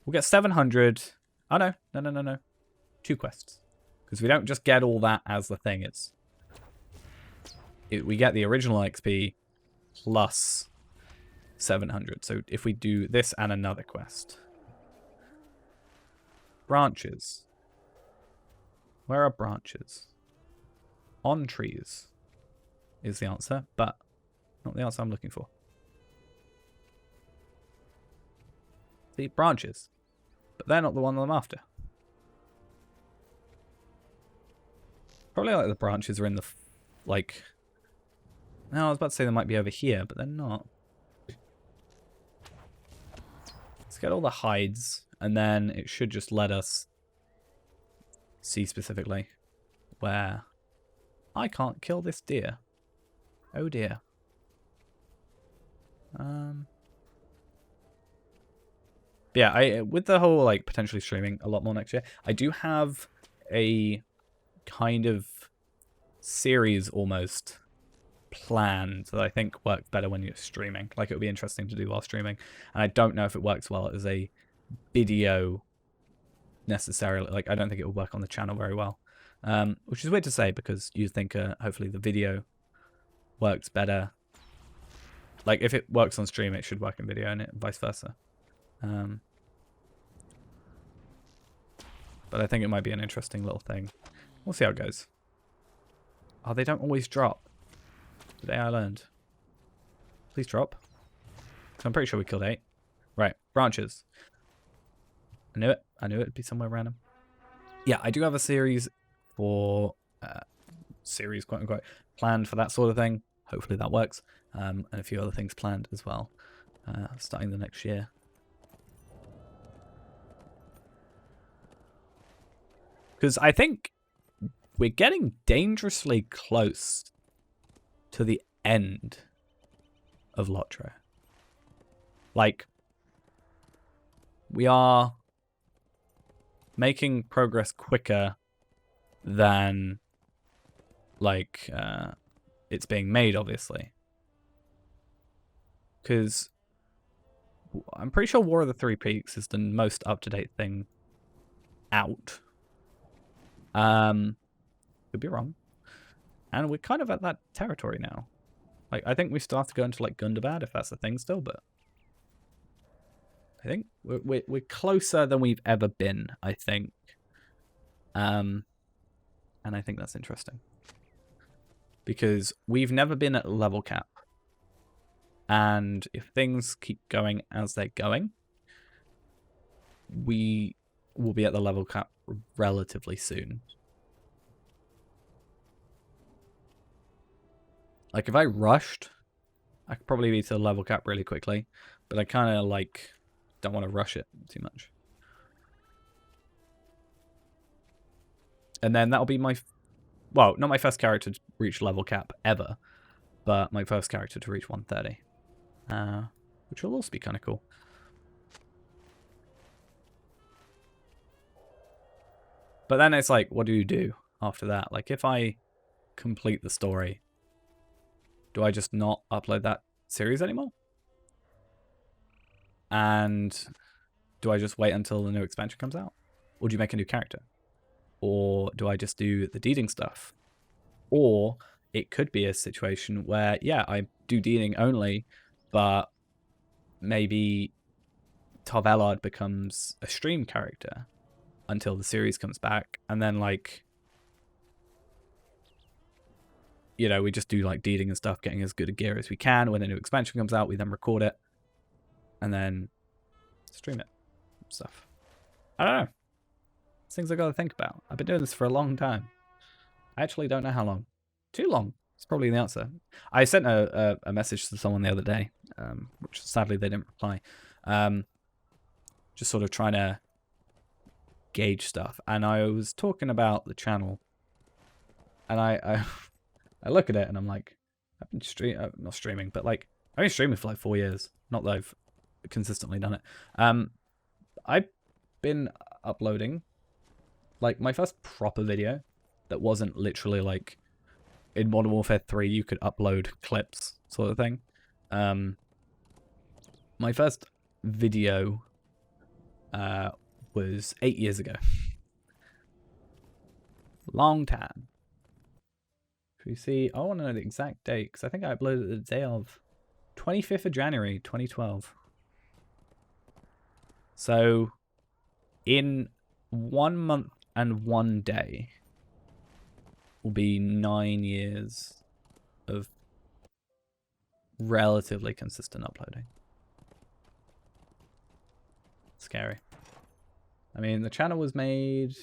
[SPEAKER 1] We'll get 700. Oh, no. No. 2 quests. Because we don't just get all that as the thing. We get the original XP plus 700. So if we do this and another quest. Branches. Where are branches? On trees is the answer, but not the answer I'm looking for. The branches. But they're not the one I'm after. Probably like the branches are in the, like... No, I was about to say they might be over here, but they're not. Let's get all the hides, and then it should just let us see specifically where I can't kill this deer. Oh dear. Yeah, with the whole like potentially streaming a lot more next year, I do have a kind of series almost planned that I think works better when you're streaming. Like it would be interesting to do while streaming, and I don't know if it works well as a video necessarily. Like I don't think it will work on the channel very well, which is weird to say because you think hopefully the video works better. Like if it works on stream, it should work in video, and vice versa. But I think it might be an interesting little thing. We'll see how it goes. Oh, they don't always drop. Today I learned. Please drop. So I'm pretty sure we killed 8. Right, branches. I knew it. I knew it'd be somewhere random. Yeah, I do have a series for... series, quote unquote, planned for that sort of thing. Hopefully that works. And a few other things planned as well. Starting the next year. Because I think we're getting dangerously close to the end of Lotro. Like, we are making progress quicker than, like, it's being made, obviously. Because I'm pretty sure War of the Three Peaks is the most up-to-date thing out. Could be wrong. And we're kind of at that territory now. Like, I think we still have to go into, like, Gundabad, if that's the thing still, but... I think we're closer than we've ever been, I think. And I think that's interesting. Because we've never been at level cap. And if things keep going as they're going, we will be at the level cap relatively soon. Like, if I rushed, I could probably be to the level cap really quickly. But I kind of, like, don't want to rush it too much. And then that'll be my... Well, not my first character to reach level cap ever. But my first character to reach 130. Which will also be kind of cool. But then it's like, what do you do after that? Like, if I complete the story, do I just not upload that series anymore? And do I just wait until the new expansion comes out? Or do you make a new character? Or do I just do the deeding stuff? Or it could be a situation where, yeah, I do deeding only, but maybe Tarvelard becomes a stream character until the series comes back, and then, like, you know, we just do like deeding and stuff, getting as good a gear as we can. When a new expansion comes out, we then record it and then stream it. Stuff. I don't know. It's things I gotta think about. I've been doing this for a long time. I actually don't know how long. Too long. It's probably the answer. I sent a message to someone the other day, which sadly they didn't reply. Just sort of trying to gauge stuff. And I was talking about the channel. And I look at it and I'm like, I've been not streaming, but like, I've been streaming for like 4 years. Not that I've consistently done it. I've been uploading, like, my first proper video that wasn't literally like, in Modern Warfare 3, you could upload clips, sort of thing. My first video was 8 years ago. Long time. Should we see? I want to know the exact date, because I think I uploaded it the day of 25th of January, 2012. So, in 1 month and 1 day, will be 9 years of relatively consistent uploading. Scary. I mean, the channel was made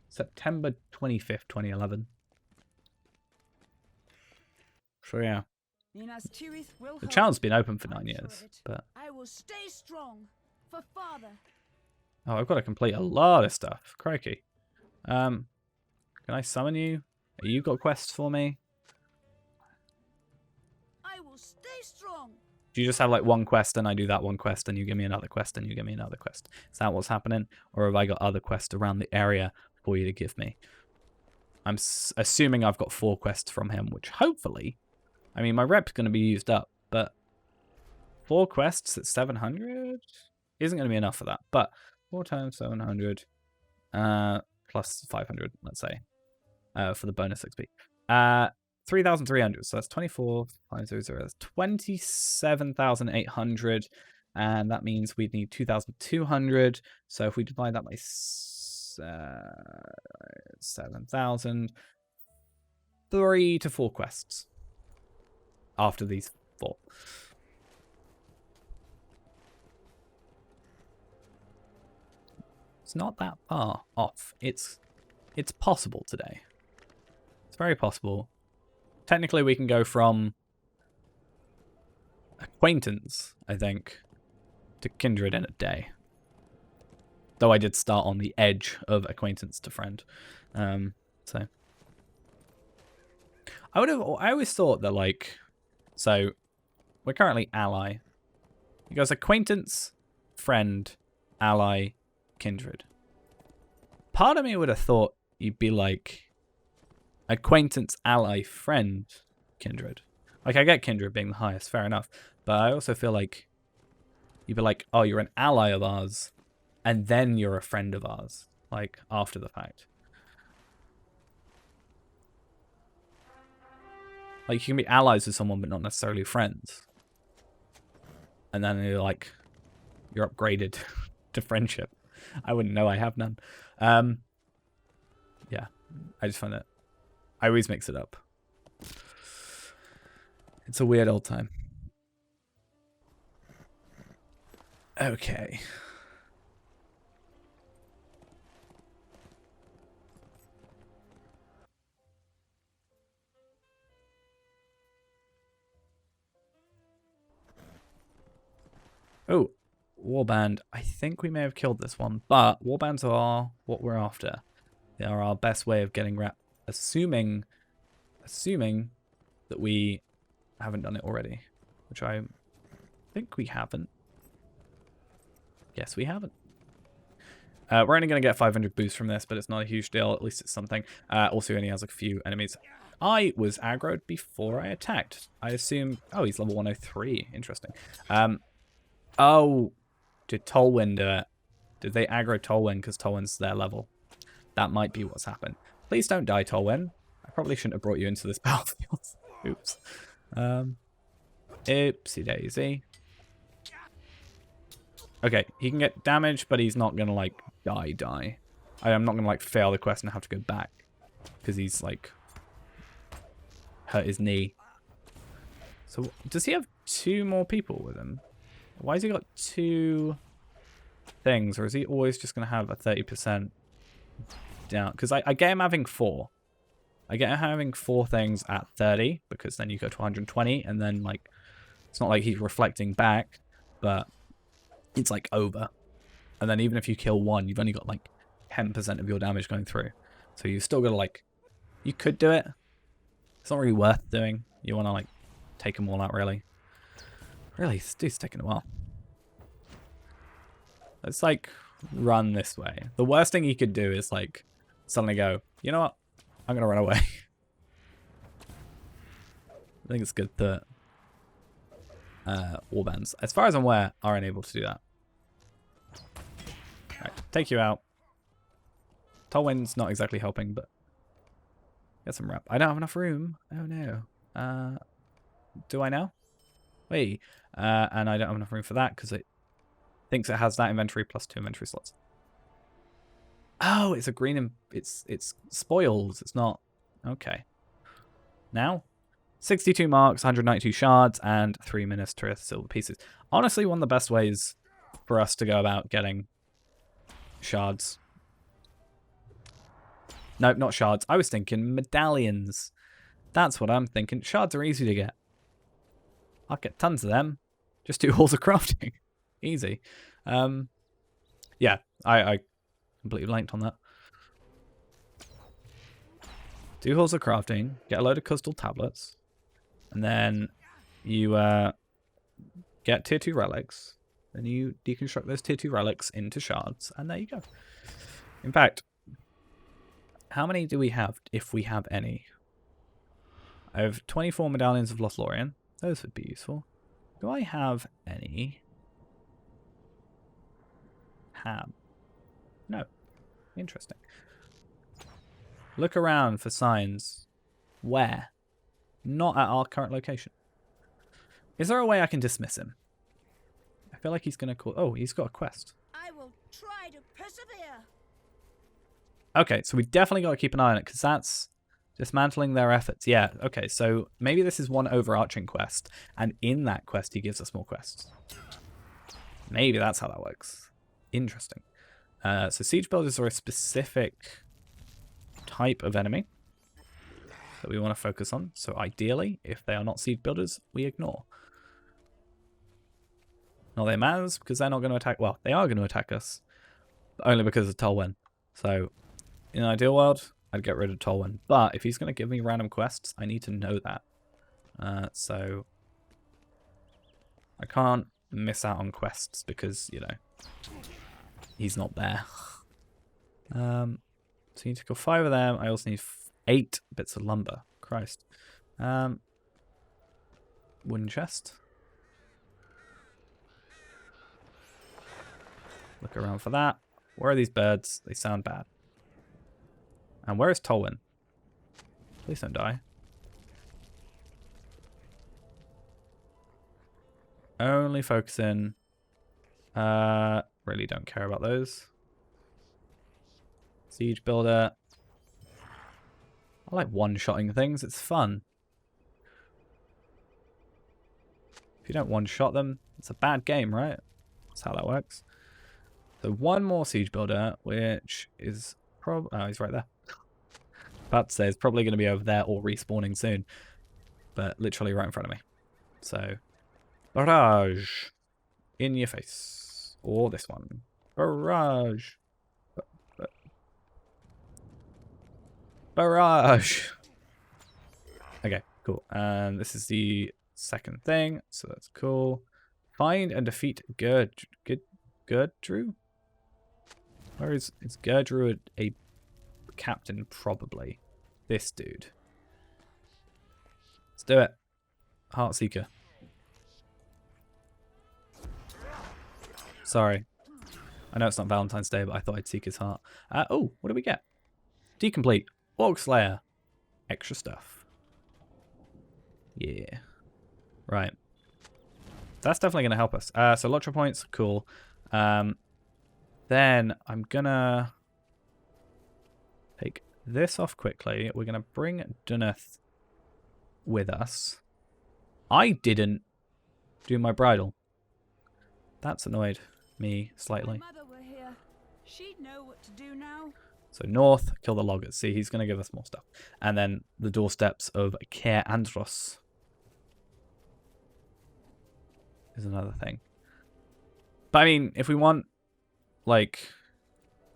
[SPEAKER 1] September 25th, 2011. So yeah.
[SPEAKER 2] Minas Tirith will
[SPEAKER 1] The
[SPEAKER 2] hold.
[SPEAKER 1] channel's been open for
[SPEAKER 2] I'm
[SPEAKER 1] 9
[SPEAKER 2] sure
[SPEAKER 1] years,
[SPEAKER 2] of it.
[SPEAKER 1] but...
[SPEAKER 2] I will stay strong for father.
[SPEAKER 1] Oh, I've got to complete a lot of stuff. Crikey. Can I summon you? You got quests for me?
[SPEAKER 2] I will stay strong.
[SPEAKER 1] Do you just have like one quest and I do that one quest and you give me another quest and you give me another quest? Is that what's happening? Or have I got other quests around the area for you to give me? I'm assuming I've got 4 quests from him, which hopefully... I mean, my rep's going to be used up, but 4 quests at 700 isn't going to be enough for that. But 4 times 700 plus 500, let's say, for the bonus XP. 3,300, so that's 24,500, that's 27,800, and that means we'd need 2,200. So if we divide that by 7,000, 3 to 4 quests after these 4. It's not that far off. It's possible today. It's very possible. Technically, we can go from acquaintance, I think, to kindred in a day. Though I did start on the edge of acquaintance to friend. So I always thought that, like, so we're currently ally. It goes acquaintance, friend, ally, kindred. Part of me would have thought you'd be like acquaintance, ally, friend, kindred. Like, I get kindred being the highest, fair enough. But I also feel like you'd be like, oh, you're an ally of ours, and then you're a friend of ours, like, after the fact. Like, you can be allies with someone, but not necessarily friends. And then you're like, you're upgraded to friendship. I wouldn't know, I have none. Yeah, I just find it, I always mix it up. It's a weird old time. Okay. Oh, warband. I think we may have killed this one, but warbands are what we're after. They are our best way of getting rep. Assuming that we haven't done it already, which I think we haven't. Yes, we haven't. We're only going to get 500 boost from this, but it's not a huge deal. At least it's something. Also, he only has like a few enemies. I was aggroed before I attacked. I assume... Oh, he's level 103. Interesting. Oh, did Tolwyn do it? Did they aggro Tolwyn because Tolwyn's their level? That might be what's happened. Please don't die, Tolwyn. I probably shouldn't have brought you into this battlefield. Oops. Oopsie daisy. Okay, he can get damaged, but he's not gonna like die. I'm not gonna like fail the quest and have to go back because he's like hurt his knee. So does he have 2 more people with him? Why has he got 2 things, or is he always just gonna have a 30% down? Because I get him having 4. I get him having 4 things at 30 because then you go to 120, and then like it's not like he's reflecting back, but it's like over. And then even if you kill 1, you've only got like 10% of your damage going through. So you still gotta like, you could do it. It's not really worth doing. You want to like take them all out really. Really, this dude's taking a while. Let's like run this way. The worst thing he could do is like suddenly go, you know what? I'm gonna run away. I think it's good that warbands, as far as I'm aware, are unable to do that. Right, take you out. Tolwyn's not exactly helping, but get some rep. I don't have enough room. Oh no. Do I now? Wait. And I don't have enough room for that because it thinks it has that inventory plus 2 inventory slots. Oh, it's a green and it's spoils. It's not. Okay. Now, 62 marks, 192 shards, and 3 Minas Tirith silver pieces. Honestly, one of the best ways for us to go about getting shards. Nope, not shards. I was thinking medallions. That's what I'm thinking. Shards are easy to get. I'll get tons of them. Just do halls of crafting. Easy. Yeah, I completely blanked on that. Do halls of crafting, get a load of crystal tablets, and then you get tier 2 relics. Then you deconstruct those tier 2 relics into shards, and there you go. In fact, how many do we have, if we have any? I have 24 medallions of Lothlorien. Those would be useful. Do I have any? No. Interesting. Look around for signs. Where? Not at our current location. Is there a way I can dismiss him? I feel like he's going to call... Oh, he's got a quest.
[SPEAKER 2] I will try to persevere.
[SPEAKER 1] Okay, so we definitely got to keep an eye on it, because that's dismantling their efforts. Yeah, okay, so maybe this is one overarching quest, and in that quest he gives us more quests. Maybe that's how that works. Interesting. So siege builders are a specific type of enemy that we want to focus on. So ideally, if they are not siege builders, we ignore. Not that it matters, because they're not going to attack... Well, they are going to attack us, but only because of Tolwyn. So, in an ideal world, I'd get rid of Tolwyn. But if he's going to give me random quests, I need to know that. So, I can't miss out on quests because, you know, he's not there. So you need to kill 5 of them. I also need 8 bits of lumber. Christ. Wooden chest. Look around for that. Where are these birds? They sound bad. And where is Tolwyn? Please don't die. Only focusing. Really don't care about those. Siege builder. I like one-shotting things. It's fun. If you don't one-shot them, it's a bad game, right? That's how that works. So one more siege builder, which is probably... Oh, he's right there. About to say, it's probably going to be over there or respawning soon. But literally right in front of me. So, barrage. In your face. Or this one. Barrage. Barrage. Okay, cool. And this is the second thing, so that's cool. Find and defeat Gerdrew? Where is Gerdruid a captain? Probably. This dude. Let's do it. Heartseeker. Sorry. I know it's not Valentine's Day, but I thought I'd seek his heart. Oh, what do we get? Decomplete. Orc Slayer. Extra stuff. Yeah. Right. That's definitely going to help us. So Lottra points. Cool. Then I'm going to take this off quickly. We're going to bring Dunneth with us. I didn't do my bridal. That's annoyed me slightly.
[SPEAKER 2] If my mother were here, she'd know what to do now.
[SPEAKER 1] So north, kill the loggers. See, he's going to give us more stuff. And then the doorsteps of Caer Andros is another thing. But I mean, if we want, like,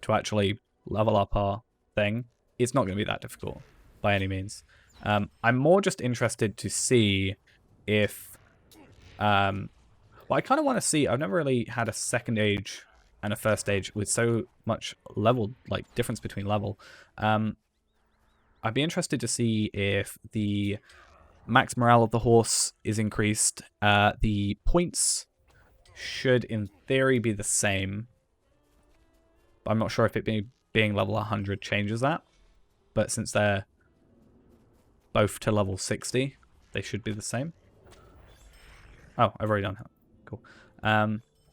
[SPEAKER 1] to actually level up our thing, it's not going to be that difficult by any means. I'm more just interested to see if... well, I kind of want to see... I've never really had a second age and a first age with so much level, like, difference between level. I'd be interested to see if the max morale of the horse is increased. The points should, in theory, be the same. But I'm not sure if it being level 100 changes that. But since they're both to level 60, they should be the same. Oh, I've already done that. Cool. I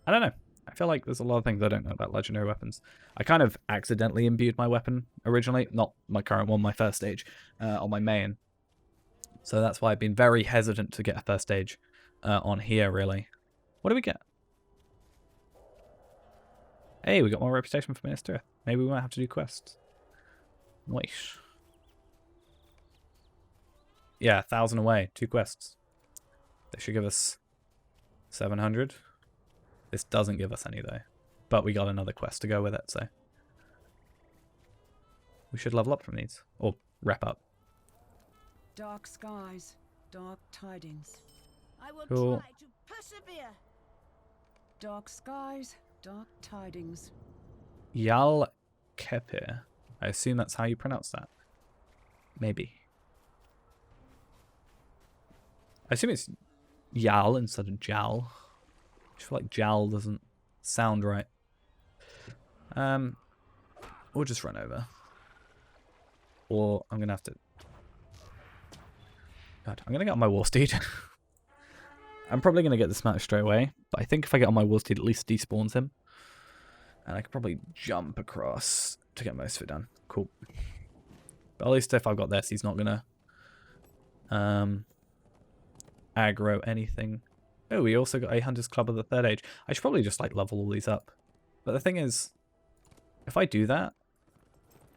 [SPEAKER 1] don't know. I feel like there's a lot of things I don't know about legendary weapons. I kind of accidentally imbued my weapon originally. Not my current one, my first stage, on my main. So that's why I've been very hesitant to get a first stage on here, really. What do we get? Hey, we got more reputation for Minas Tirith. Maybe we might have to do quests. Nice. Yeah, 1,000 away. 2 quests. They should give us 700. This doesn't give us any, though. But we got another quest to go with it, so... we should level up from these. Or rep up.
[SPEAKER 3] Dark skies, dark tidings.
[SPEAKER 2] I will
[SPEAKER 1] Cool.
[SPEAKER 2] try to persevere.
[SPEAKER 3] Dark skies, dark tidings.
[SPEAKER 1] Yal Kepir. I assume that's how you pronounce that. Maybe. I assume it's Yal instead of Jal. I feel like Jal doesn't sound right. We'll just run over. Or I'm going to have to... God, I'm going to get on my war steed. I'm probably going to get this match straight away. But I think if I get on my war steed, at least despawns him. And I could probably jump across to get most of it done. Cool. But at least if I've got this, he's not going to aggro anything. Oh, we also got a Hunter's Club of the 3rd Age. I should probably just, like, level all these up. But the thing is, if I do that,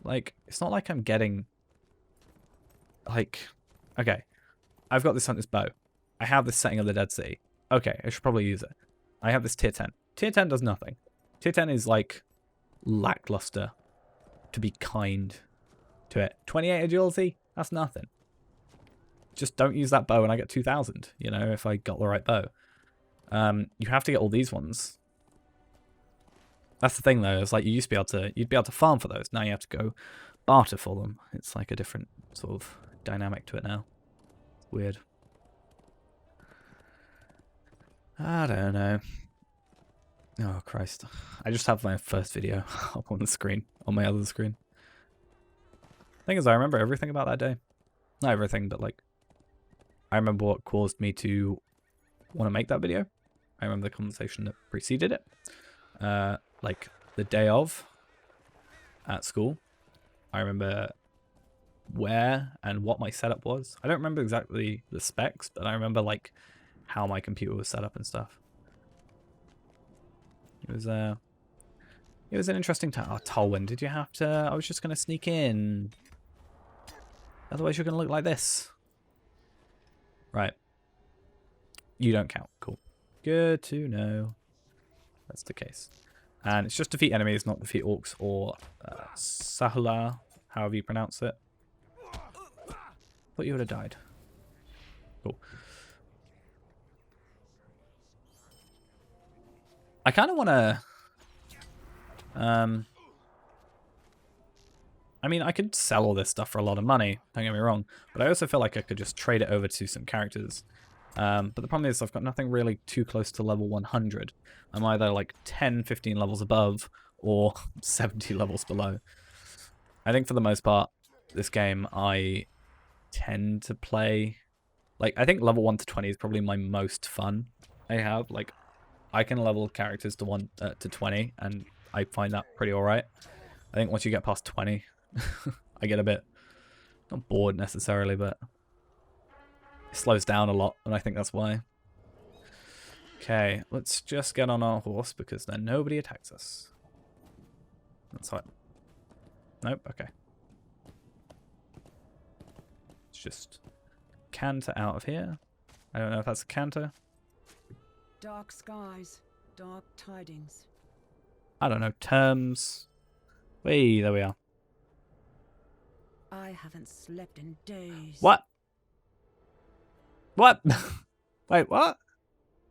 [SPEAKER 1] like, it's not like I'm getting, like, okay, I've got this Hunter's Bow. I have this Setting of the Dead Sea. Okay, I should probably use it. I have this Tier 10. Tier 10 does nothing. Tier 10 is, like, lackluster, to be kind to it. 28 agility? That's nothing. Just don't use that bow and I get 2,000, you know, if I got the right bow. You have to get all these ones. That's the thing, though. It's like you used to be able to, you'd be able to farm for those. Now you have to go barter for them. It's like a different sort of dynamic to it now. It's weird. I don't know. Oh, Christ. I just have my first video up on the screen, on my other screen. Thing is, I remember everything about that day. Not everything, but like, I remember what caused me to want to make that video. I remember the conversation that preceded it. Like the day of at school. I remember where and what my setup was. I don't remember exactly the specs, but I remember like how my computer was set up and stuff. It was an interesting time. Oh, Tolwyn, did you have to? I was just gonna sneak in. Otherwise, you're gonna look like this. Right. You don't count. Cool. Good to know. That's the case. And it's just defeat enemies, not defeat orcs or Sahula, however you pronounce it. Thought you would have died. Cool. I kind of want to I mean, I could sell all this stuff for a lot of money, don't get me wrong, but I also feel like I could just trade it over to some characters. But the problem is I've got nothing really too close to level 100. I'm either like 10, 15 levels above or 70 levels below. I think for the most part, this game I tend to play... Like, I think level 1 to 20 is probably my most fun I have. Like, I can level characters to 20, and I find that pretty alright. I think once you get past 20, I get a bit, not bored necessarily, but it slows down a lot, and I think that's why. Okay, let's just get on our horse, because then nobody attacks us. That's fine. Nope, okay. Let's just canter out of here. I don't know if that's a canter.
[SPEAKER 3] Dark skies, dark tidings.
[SPEAKER 1] I don't know, terms. Wait, there we are.
[SPEAKER 3] I haven't slept in days.
[SPEAKER 1] What? What? Wait, what?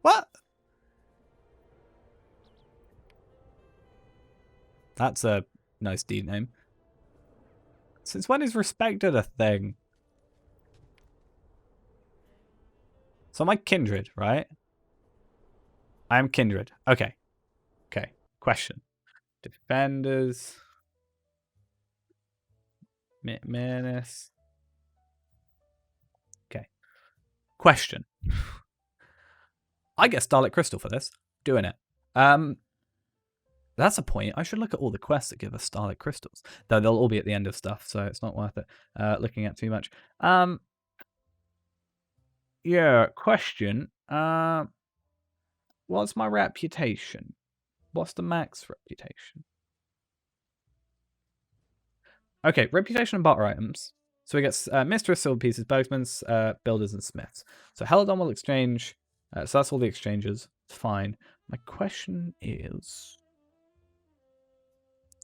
[SPEAKER 1] What? That's a nice deed name. Since when is respected a thing? So am I Kindred, right? I am Kindred. Okay. Okay. Question. Defenders. Minas. Okay. Question. I get Starlit Crystal for this. Doing it. That's a point. I should look at all the quests that give us Starlit Crystals. Though they'll all be at the end of stuff, so it's not worth it looking at too much. Yeah, question. What's my reputation? What's the max reputation? Okay, reputation and barter items. So we get Mistress, Silver Pieces, Boatmen's, Builders, and Smiths. So Helladon will exchange. So that's all the exchanges. It's fine. My question is...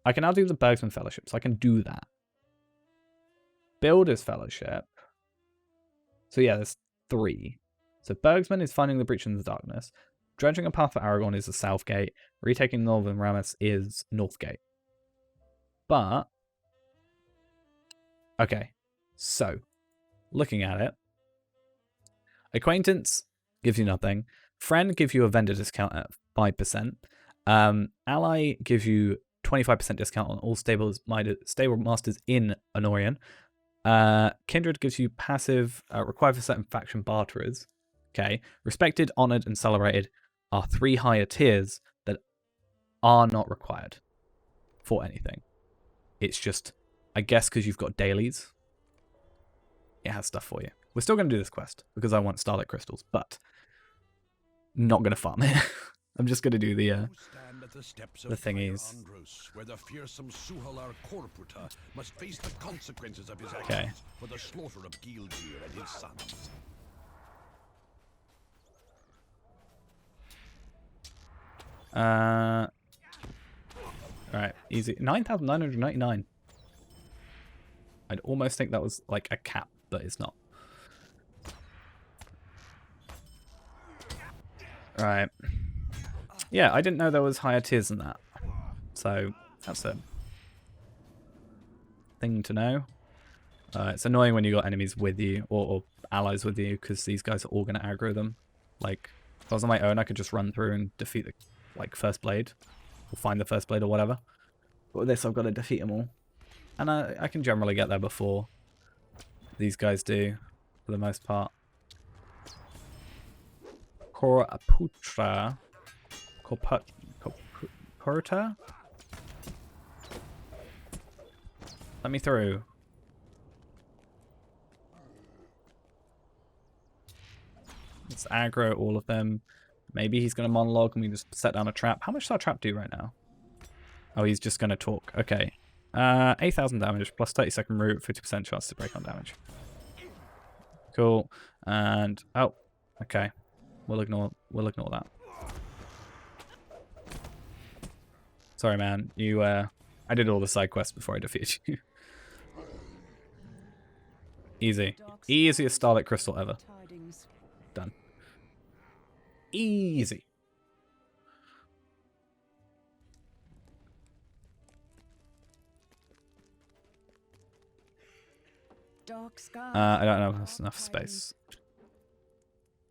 [SPEAKER 1] I can now do the Bergsman Fellowship, so I can do that. Builders Fellowship. So yeah, there's 3. So Bergsman is finding the breach in the darkness. Dredging a path for Aragorn is the south gate. Retaking Northern Ramis is north gate. But... Okay, so, looking at it. Acquaintance gives you nothing. Friend gives you a vendor discount at 5%. Ally gives you 25% discount on all stable masters in Anorian. Kindred gives you passive, required for certain faction barterers. Okay. Respected, honored, and celebrated are 3 higher tiers that are not required for anything. It's just, I guess because you've got dailies, it has stuff for you. We're still going to do this quest because I want Starlit Crystals, but not going to farm it. I'm just going to do the thingies.
[SPEAKER 4] Where the fearsome Suhalar Corputa must face the consequences of his
[SPEAKER 1] Okay.
[SPEAKER 4] actions for the slaughter of Gildir and his sons.
[SPEAKER 1] Alright, easy. 9,999. I'd almost think that was like a cap, but it's not. Right. Yeah, I didn't know there was higher tiers than that. So, that's a thing to know. It's annoying when you got enemies with you, or allies with you, because these guys are all going to aggro them. Like, if I was on my own, I could just run through and defeat the, like, first blade. Or find the first blade or whatever. But with this, I've got to defeat them all. And I can generally get there before these guys do, for the most part. Koraputra. Korputa? Let me through. Let's aggro all of them. Maybe he's going to monologue and we just set down a trap. How much does our trap do right now? Oh, he's just going to talk. Okay. 8,000 damage plus 30-second route, 50% chance to break on damage. Cool. And oh, okay. We'll ignore that. Sorry, man. You I did all the side quests before I defeated you. Easy. Easiest Starlit Crystal ever. Done. Easy.
[SPEAKER 3] Dark skies.
[SPEAKER 1] I don't know if
[SPEAKER 3] dark
[SPEAKER 1] there's enough
[SPEAKER 3] tidings.
[SPEAKER 1] space.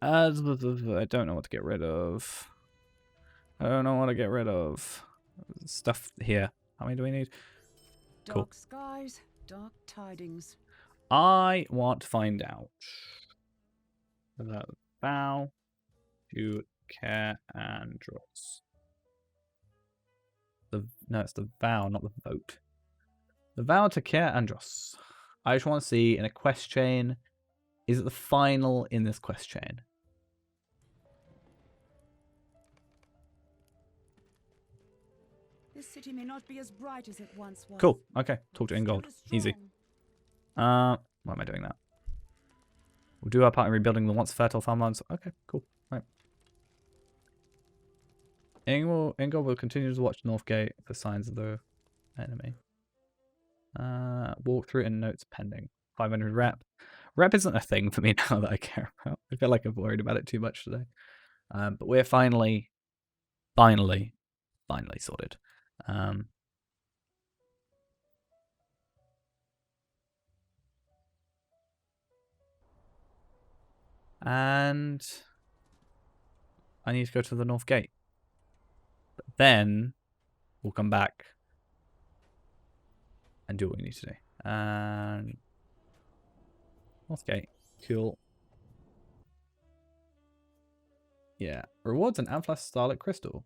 [SPEAKER 1] I don't know what to get rid of. I don't know what to get rid of. Stuff here. How many do we need? Cool.
[SPEAKER 3] Dark skies, dark tidings.
[SPEAKER 1] I want to find out the vow to care and dross. No, it's the vow, not the vote. The vow to care and dross. I just want to see in a quest chain. Is it the final in this quest chain?
[SPEAKER 3] This city may not be as bright as it once was.
[SPEAKER 1] Cool. Okay. Talk to
[SPEAKER 3] but
[SPEAKER 1] Ingold.
[SPEAKER 3] still
[SPEAKER 1] Easy.
[SPEAKER 3] strong.
[SPEAKER 1] Why am I doing that? We'll do our part in rebuilding the once fertile farmlands. Okay, cool. Right. Ingold will continue to watch Northgate for signs of the enemy. Walk through and notes pending. 500 rep. Rep isn't a thing for me now that I care about. I feel like I've worried about it too much today. But we're finally sorted. And I need to go to the North Gate. But then we'll come back and do what we need to do. And North Gate. Cool. Yeah. Rewards an Amphless Starlit Crystal.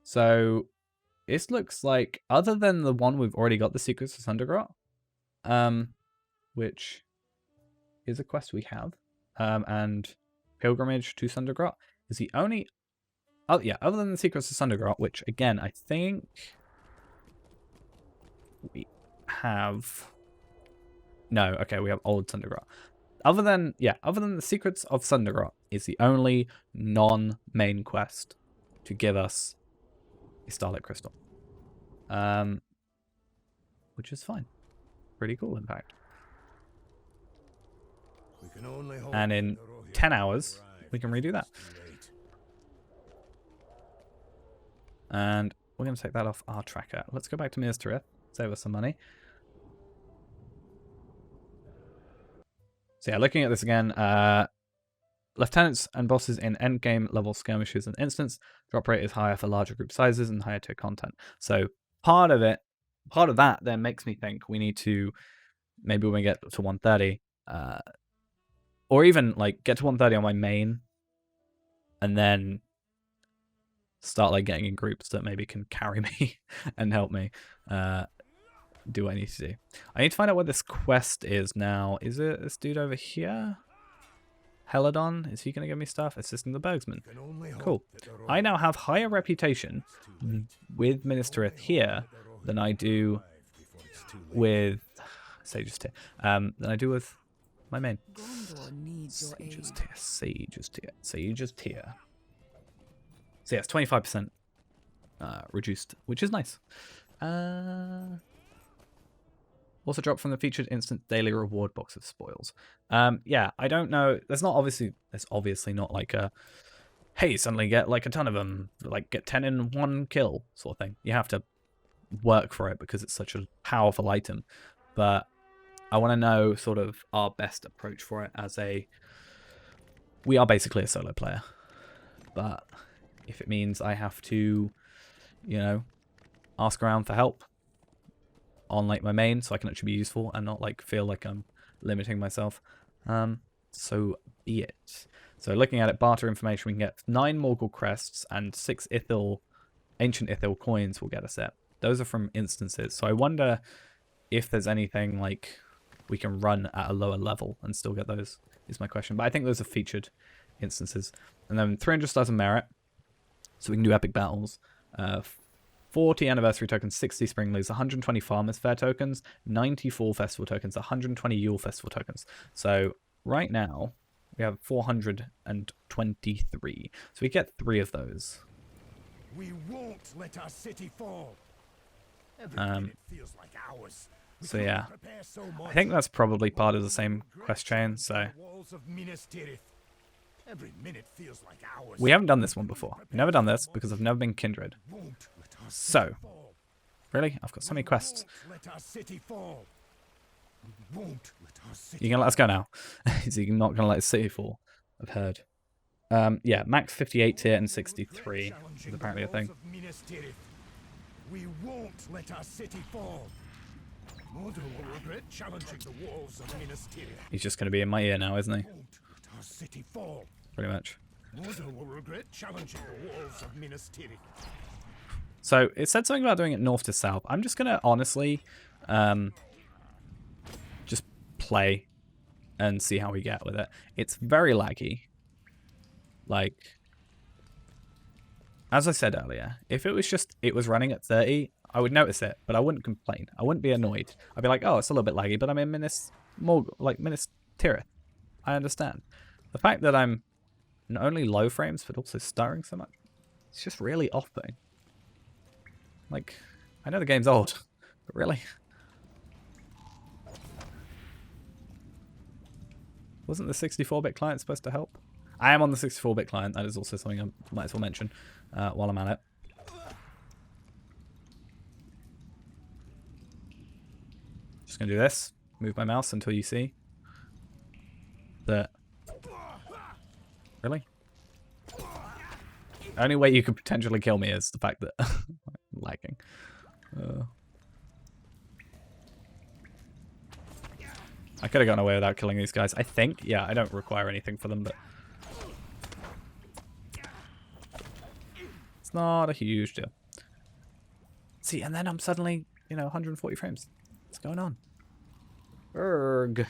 [SPEAKER 1] So this looks like, other than the one we've already got, the Secrets of Sundergrot, which is a quest we have, and Pilgrimage to Sundergrot is the only... Oh, yeah, other than the Secrets of Sundergrot, which, again, I think we have... No, okay, we have Old Sundergrot. Other than the Secrets of Sundergrot is the only non-main quest to give us a Starlit Crystal. Which is fine. Pretty cool, in fact.
[SPEAKER 4] We can only hope
[SPEAKER 1] And in
[SPEAKER 4] that the Rohirrim
[SPEAKER 1] 10 hours,
[SPEAKER 4] arrive
[SPEAKER 1] we can redo that.
[SPEAKER 4] before it's too late.
[SPEAKER 1] And we're going to take that off our tracker. Let's go back to Minas Tirith. Save us some money. So yeah, looking at this again, lieutenants and bosses in endgame level skirmishes and instants, drop rate is higher for larger group sizes and higher tier content. So part of that then makes me think we need to, maybe when we get to 130, or even like get to 130 on my main, and then start like getting in groups that maybe can carry me and help me do what I need to do. I need to find out what this quest is now. Is it this dude over here? Heladon? Is he going to give me stuff? Assisting the Bergsman.
[SPEAKER 4] We can only hope
[SPEAKER 1] Cool.
[SPEAKER 4] that the
[SPEAKER 1] I now
[SPEAKER 4] Rohirrim
[SPEAKER 1] have higher reputation
[SPEAKER 4] is too late.
[SPEAKER 1] with Minas Tirith here than I do
[SPEAKER 4] Arrive before it's too late.
[SPEAKER 1] with Sage's tier. Than I do with my main.
[SPEAKER 3] Gondor needs your
[SPEAKER 1] Sage's
[SPEAKER 3] aid.
[SPEAKER 1] tier. Sage's tier. Sage's tier. So yeah, it's 25% reduced, which is nice. Also dropped from the featured instant daily reward box of spoils. Yeah, I don't know. There's obviously not like a, hey, suddenly get like a ton of them, like get 10 in one kill sort of thing. You have to work for it because it's such a powerful item. But I want to know sort of our best approach for it as we are basically a solo player. But if it means I have to, ask around for help on like my main so I can actually be useful and not like feel like I'm limiting myself, so be it. So looking at it, barter information, we can get 9 Morgul crests and 6 ancient Ithil coins will get us it. Those are from instances, so I wonder if there's anything like we can run at a lower level and still get those, is my question. But I think those are featured instances. And then 300 stars of merit, so we can do epic battles. 40 anniversary tokens, 60 spring leaves, 120 farmers fair tokens, 94 festival tokens, 120 Yule festival tokens. So right now we have 423. So we get 3 of those.
[SPEAKER 4] We won't let our city fall. Every
[SPEAKER 1] Um,
[SPEAKER 4] minute feels like hours. We
[SPEAKER 1] so
[SPEAKER 4] can only
[SPEAKER 1] yeah.
[SPEAKER 4] prepare so
[SPEAKER 1] I
[SPEAKER 4] much.
[SPEAKER 1] think that's probably part of the same quest chain, so
[SPEAKER 4] The walls of Minas Tirith. Every minute feels like hours.
[SPEAKER 1] we haven't done this one before. I've never done this because I've never been Kindred.
[SPEAKER 4] Won't let our
[SPEAKER 1] So,
[SPEAKER 4] city fall.
[SPEAKER 1] really? I've got so many quests.
[SPEAKER 4] Won't let our city fall. Won't let our city.
[SPEAKER 1] You gonna let us go now? Is he not gonna let his city fall? I've heard. Yeah, max 58 tier and 63 is apparently a thing.
[SPEAKER 4] Minas Tirith. We won't let our city fall. Mordor will regret challenging the walls of Minas Tirith.
[SPEAKER 1] He's just gonna be in my ear now, isn't he?
[SPEAKER 4] Won't let our city fall.
[SPEAKER 1] Pretty much.
[SPEAKER 4] Mordor will regret challenging the walls of Minas Tirith.
[SPEAKER 1] So it said something about doing it north to south. I'm just gonna honestly, just play and see how we get with it. It's very laggy. Like, as I said earlier, if it was just, it was running at 30, I would notice it, but I wouldn't complain. I wouldn't be annoyed. I'd be like, oh, it's a little bit laggy, but I'm in Minas Tirith. I understand. The fact that I'm not only low frames, but also stuttering so much, it's just really off-putting. Like, I know the game's old, but really? Wasn't the 64-bit client supposed to help? I am on the 64-bit client. That is also something I might as well mention while I'm at it. Just going to do this. Move my mouse until you see that... Really? Only way you could potentially kill me is the fact that I'm lagging. I could have gotten away without killing these guys. I think. Yeah, I don't require anything for them, but... It's not a huge deal. See, and then I'm suddenly, 140 frames. What's going on? Erg.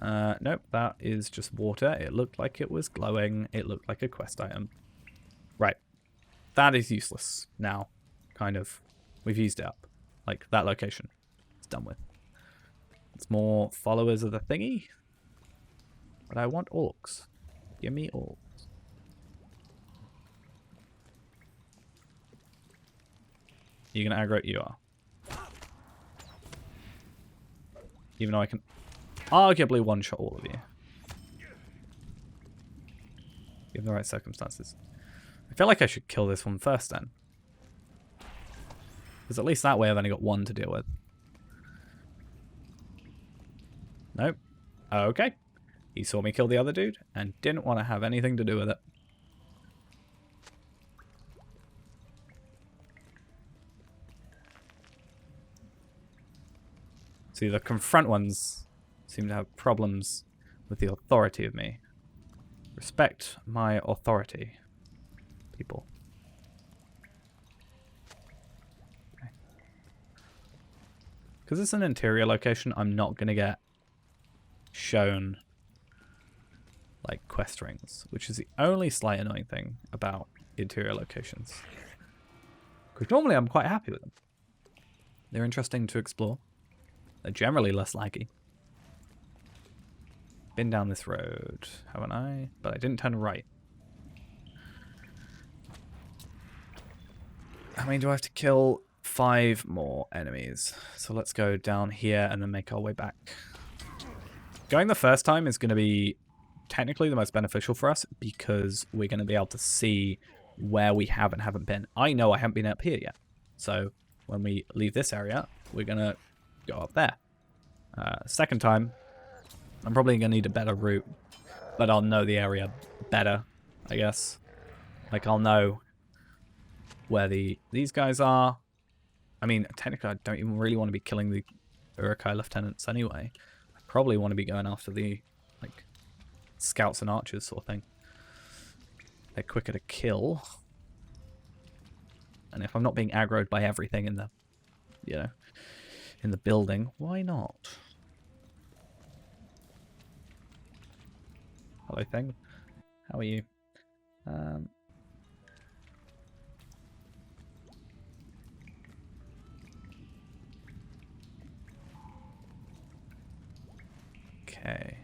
[SPEAKER 1] Nope, that is just water. It looked like it was glowing. It looked like a quest item. Right. That is useless now. Kind of. We've used it up. Like, that location. It's done with. It's more followers of the thingy. But I want orcs. Give me orcs. You gonna aggro? You are. Even though I can arguably one-shot all of you. Given the right circumstances. I feel like I should kill this one first then. Because at least that way I've only got one to deal with. Nope. Okay. He saw me kill the other dude and didn't want to have anything to do with it. See, the confront ones seem to have problems with the authority of me. Respect my authority, people. Because it's an interior location, I'm not going to get shown like quest rings, which is the only slight annoying thing about interior locations. Because normally I'm quite happy with them. They're interesting to explore. They're generally less laggy. Been down this road, haven't I? But I didn't turn right. How many do I have to kill? 5 more enemies. So let's go down here and then make our way back. Going the first time is going to be technically the most beneficial for us because we're going to be able to see where we have and haven't been. I know I haven't been up here yet. So when we leave this area, we're going to go up there. Second time, I'm probably going to need a better route, but I'll know the area better, I guess. Like, I'll know where these guys are. I mean, technically, I don't even really want to be killing the Uruk-hai lieutenants anyway. I probably want to be going after the, like, scouts and archers sort of thing. They're quicker to kill. And if I'm not being aggroed by everything in the, in the building, why not? Hello, thing. How are you? Okay.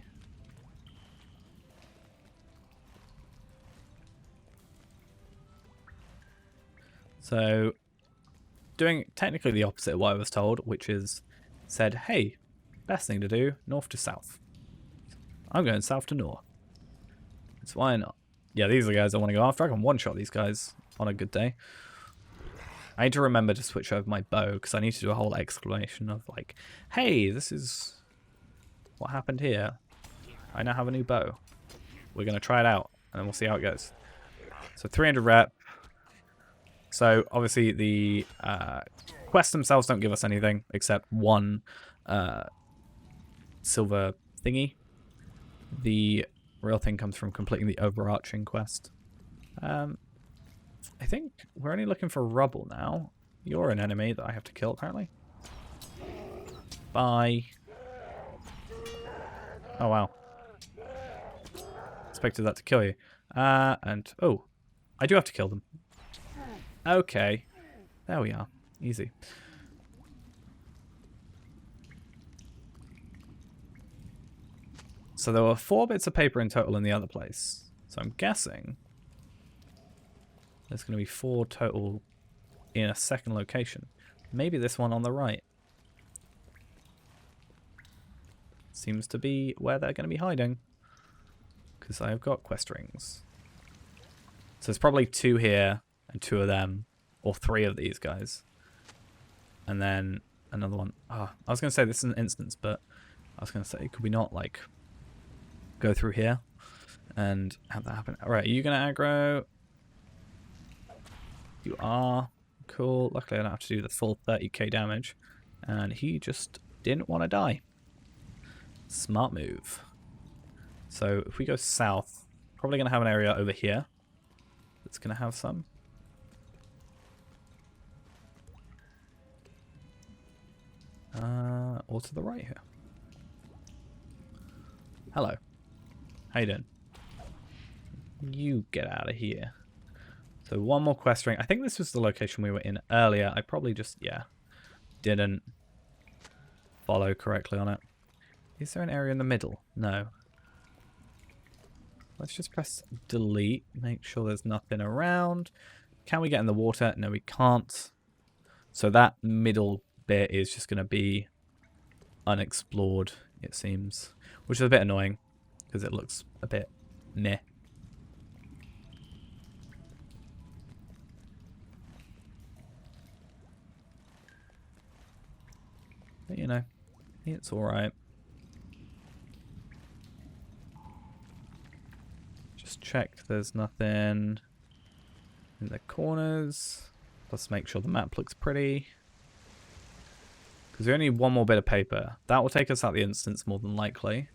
[SPEAKER 1] So, doing technically the opposite of what I was told, which is said, hey, best thing to do, north to south. I'm going south to north. So why not? Yeah, these are the guys I want to go after. I can one-shot these guys on a good day. I need to remember to switch over my bow, because I need to do a whole explanation of like, hey, this is what happened here. I now have a new bow. We're going to try it out, and then we'll see how it goes. So 300 rep. So obviously the quests themselves don't give us anything except one silver thingy. The real thing comes from completing the overarching quest. I think we're only looking for rubble now. You're an enemy that I have to kill apparently. Bye. Oh wow. Expected that to kill you. And oh, I do have to kill them. Okay. There we are. Easy. So there were 4 bits of paper in total in the other place. So I'm guessing there's going to be 4 total in a second location. Maybe this one on the right. Seems to be where they're going to be hiding. Because I have got quest rings. So there's probably 2 here and 2 of them. Or 3 of these guys. And then another one. Oh, I was going to say this is an instance, but I was going to say, could we not like go through here and have that happen? Alright, are you going to aggro? You are. Cool. Luckily I don't have to do the full 30k damage. And he just didn't want to die. Smart move. So if we go south, probably going to have an area over here that's going to have some. Or to the right here. Hello. How you doing? You get out of here. So one more quest ring. I think this was the location we were in earlier. I probably just, yeah, didn't follow correctly on it. Is there an area in the middle? No. Let's just press delete. Make sure there's nothing around. Can we get in the water? No, we can't. So that middle bit is just going to be unexplored, it seems. Which is a bit annoying, because it looks a bit meh. But, you know, it's alright. Just check there's nothing in the corners. Let's make sure the map looks pretty. Because we only need one more bit of paper. That will take us out the instance more than likely.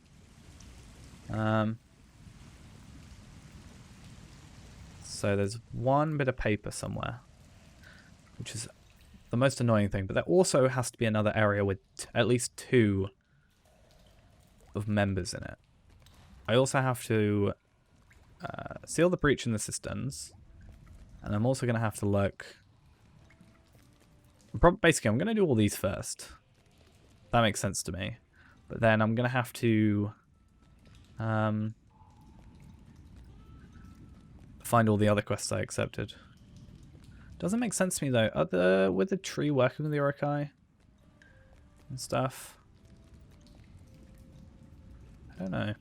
[SPEAKER 1] So there's one bit of paper somewhere, which is the most annoying thing. But there also has to be another area with at least 2 of members in it. I also have to seal the breach in the cisterns. And I'm also going to have to look... Basically, I'm going to do all these first. That makes sense to me. But then I'm going to have to find all the other quests I accepted. Doesn't make sense to me, though. With the tree working with the Urukai and stuff. I don't know.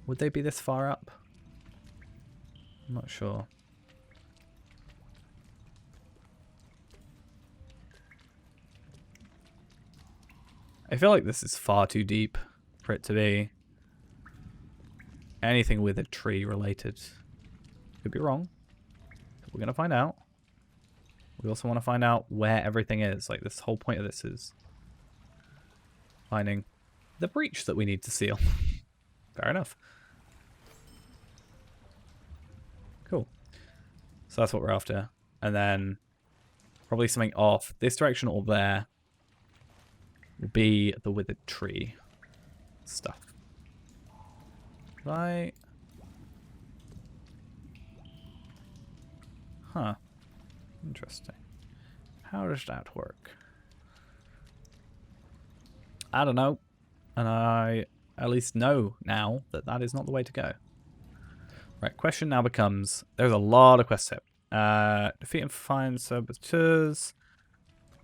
[SPEAKER 1] Would they be this far up? I'm not sure. I feel like this is far too deep for it to be anything with a tree related. Could be wrong. We're going to find out. We also want to find out where everything is. Like, this whole point of this is finding the breach that we need to seal. Fair enough. Cool. So that's what we're after. And then probably something off this direction or there will be the withered tree stuff. Right. Huh. Interesting. How does that work? I don't know. And I at least know now that that is not the way to go. Right, question now becomes, there's a lot of quests here. Defeat and find saboteurs.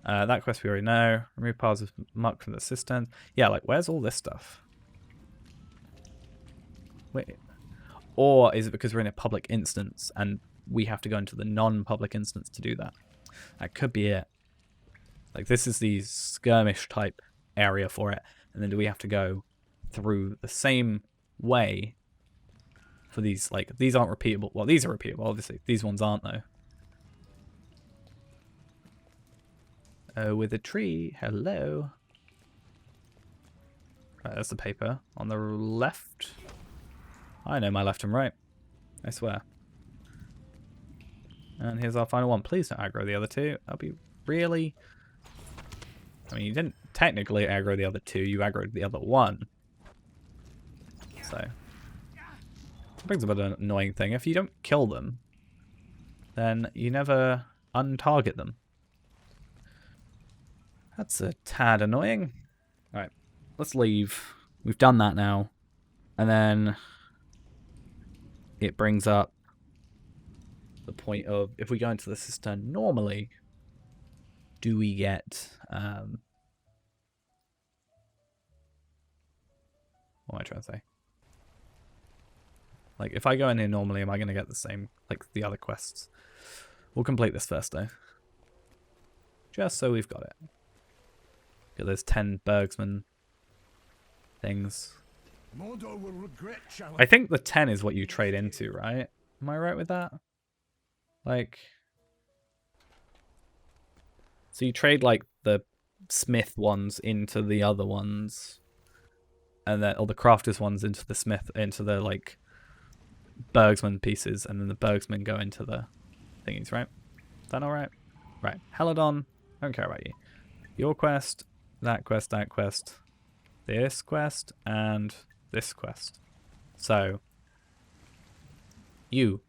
[SPEAKER 1] That quest we already know. Remove piles of muck from the cistern. Yeah, like, where's all this stuff? Wait. Or is it because we're in a public instance and we have to go into the non-public instance to do that. That could be it. Like, this is the skirmish type area for it. And then do we have to go through the same way for these? Like, these aren't repeatable. Well, these are repeatable, obviously. These ones aren't, though. Oh, with a tree. Hello. Right, there's the paper. On the left. I know my left and right. I swear. And here's our final one. Please don't aggro the other two. That'll be really... I mean, you didn't technically aggro the other two. You aggroed the other one. So... it brings about an annoying thing. If you don't kill them, then you never untarget them. That's a tad annoying. Alright, let's leave. We've done that now. And then it brings up the point of, if we go into the cistern normally, do we get... what am I trying to say? Like, if I go in here normally, am I going to get the same, like, the other quests? We'll complete this first, though. Just so we've got it. Get those 10 Bergsman things.
[SPEAKER 4] Mordor will regret
[SPEAKER 1] I think the 10 is what you trade into, right? Am I right with that? Like... so you trade, like, the smith ones into the other ones. And then, or the crafters ones into the smith, into the, like... Bergsman pieces, and then the Bergsman go into the thingies, right? Is that alright? Right. Helidon, don't care about you. Your quest, that quest, this quest, and this quest. So, you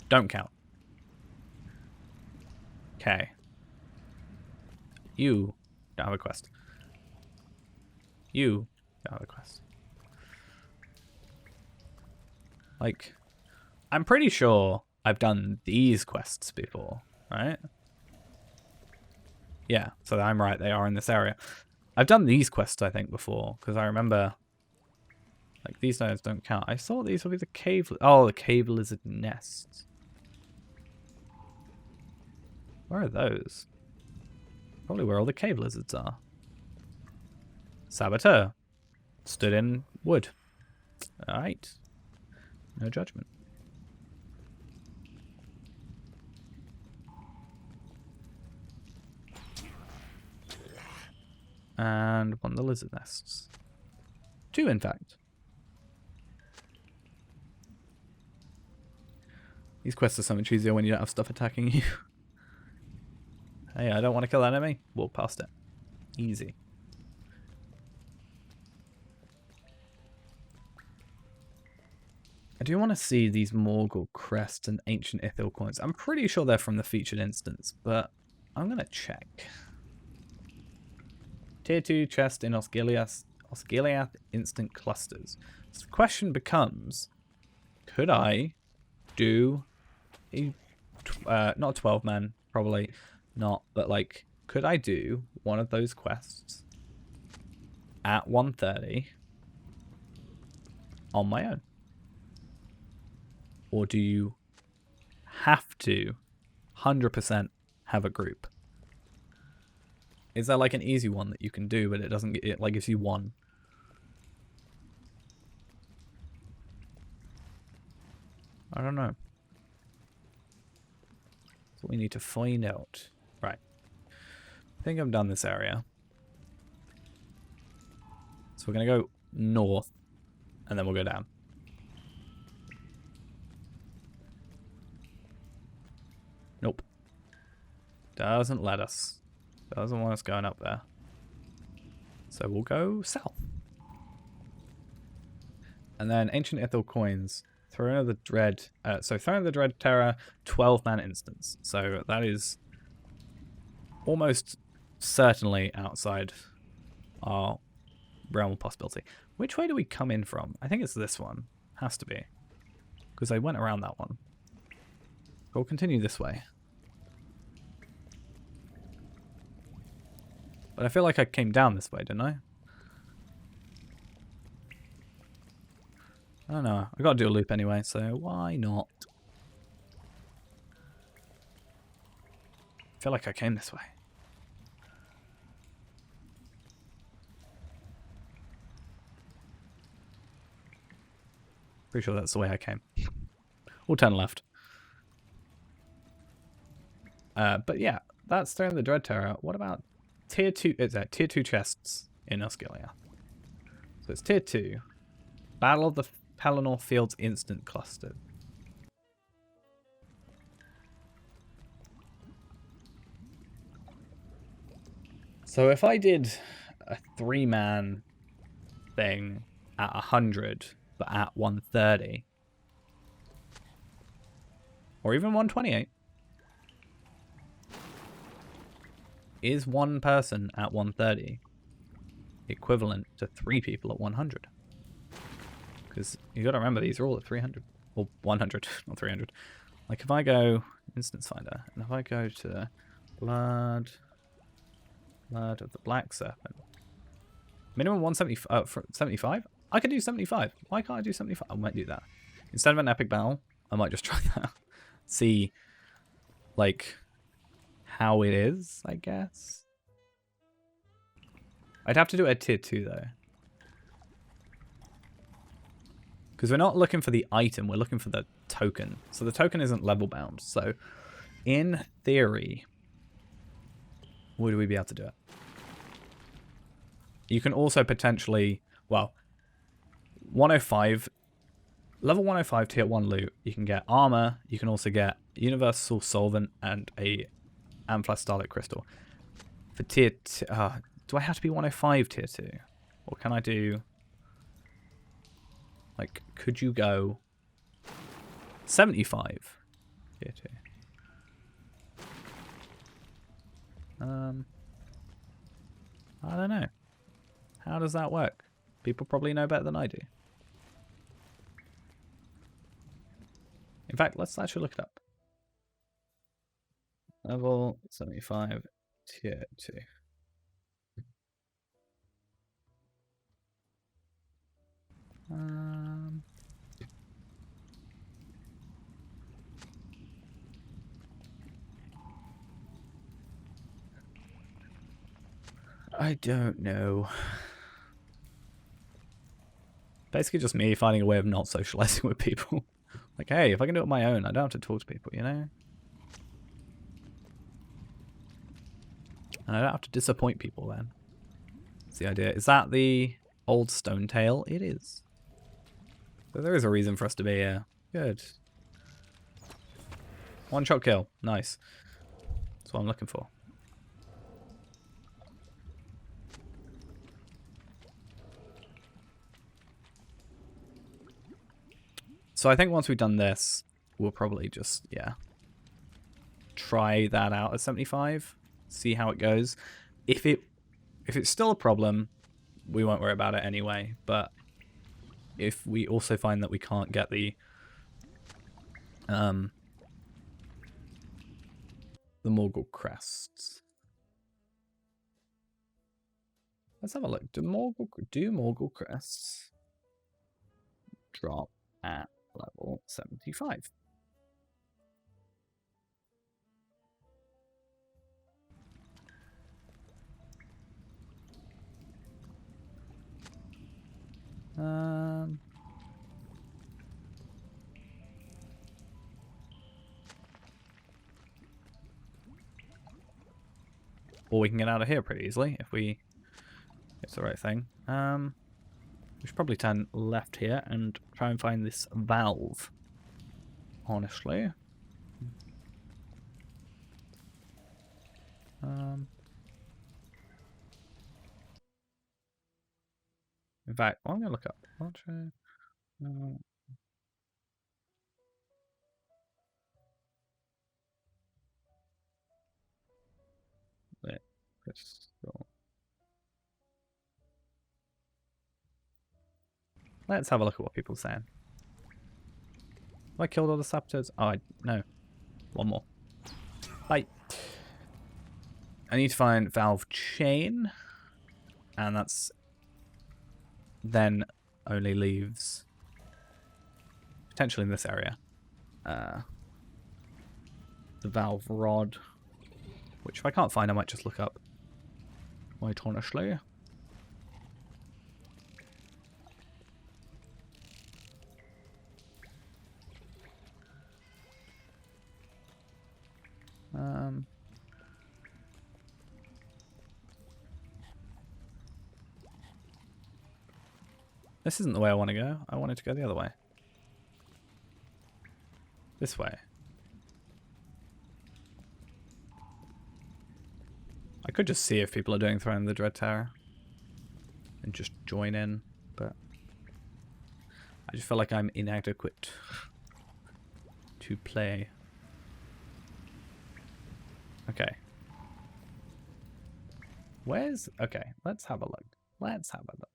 [SPEAKER 1] don't count. Okay. You don't have a quest. You don't have a quest. Like, I'm pretty sure I've done these quests before, right? Yeah, so I'm right, they are in this area. I've done these quests, I think, before, because I remember, like, these nodes don't count. I thought these would be the cave... oh, the cave lizard nests. Where are those? Probably where all the cave lizards are. Saboteur. Stood in wood. Alright. No judgment. And one of the lizard nests. 2, in fact. These quests are so much easier when you don't have stuff attacking you. Hey, I don't want to kill that enemy. Walk past it. Easy. I do want to see these Morgul crests and ancient Ithil coins. I'm pretty sure they're from the featured instance, but I'm going to check. Tier 2 chest in Osgiliath instant clusters. So the question becomes, could I do a, not a 12-man, probably not, but like, could I do one of those quests at 1:30 on my own? Or do you have to 100% have a group? Is there like an easy one that you can do, but it doesn't get it, like, gives you one? I don't know. That's what we need to find out. Right. I think I've done this area. So we're going to go north, and then we'll go down. Nope. Doesn't let us. Doesn't want us going up there. So we'll go south. And then Ancient Ithil coins. Throne of the Dread. Throne of the Dread Terror, 12-man instance. So that is almost certainly outside our realm of possibility. Which way do we come in from? I think it's this one. Has to be. Because I went around that one. We'll continue this way. But I feel like I came down this way, didn't I? I don't know. I got to do a loop anyway, so why not? I feel like I came this way. Pretty sure that's the way I came. We'll turn left. But yeah, that's Throne of the Dread Terror. What about tier 2? Is that tier 2 chests in Osgiliath? So it's tier 2. Battle of the Pelennor Fields Instant Cluster. So if I did a 3-man thing at 100, but at 130, or even 128, is one person at 130 equivalent to 3 people at 100? Because you got to remember, these are all at 300 or 100, not 300. Like if I go Instance Finder, and if I go to Blood of the Black Serpent, minimum 75. I could do 75. Why can't I do 75? I might do that instead of an epic battle. I might just try that. See, like, how it is, I guess. I'd have to do it at tier 2 though, because we're not looking for the item, we're looking for the token. So the token isn't level bound. So in theory, would we be able to do it? You can also potentially, well, 105, level 105 tier 1 loot, you can get armor, you can also get universal solvent and a amethyst starlight crystal. For tier 2, do I have to be 105 tier 2? Or can I do, like, could you go 75 tier 2? I don't know. How does that work? People probably know better than I do. In fact, let's actually look it up. Level 75 tier 2. I don't know. Basically just me finding a way of not socializing with people. Like, hey, if I can do it on my own, I don't have to talk to people, you know? And I don't have to disappoint people then. That's the idea. Is that the old stone tail? It is. So there is a reason for us to be here. Good. One-shot kill. Nice. That's what I'm looking for. So I think once we've done this, we'll probably just, yeah, try that out at 75, see how it goes. If it's still a problem, we won't worry about it anyway. But if we also find that we can't get the Morgul crests, let's have a look. Do Morgul crests drop at level 75? Or we can get out of here pretty easily if we it's the right thing. We should probably turn left here and try and find this valve. Honestly. In fact, I'm gonna look up. Let's have a look at what people are saying. Have I killed all the saboteurs? Oh, no. One more. Bye. I need to find valve chain. And that's then only leaves potentially in this area. The valve rod, which if I can't find, I might just look up. Quite honestly. This isn't the way I want to go. I wanted to go the other way. This way. I could just see if people are doing Throne of the Dread Tower and just join in, but I just feel like I'm inadequate to play. Okay. Okay, let's have a look. Let's have a look.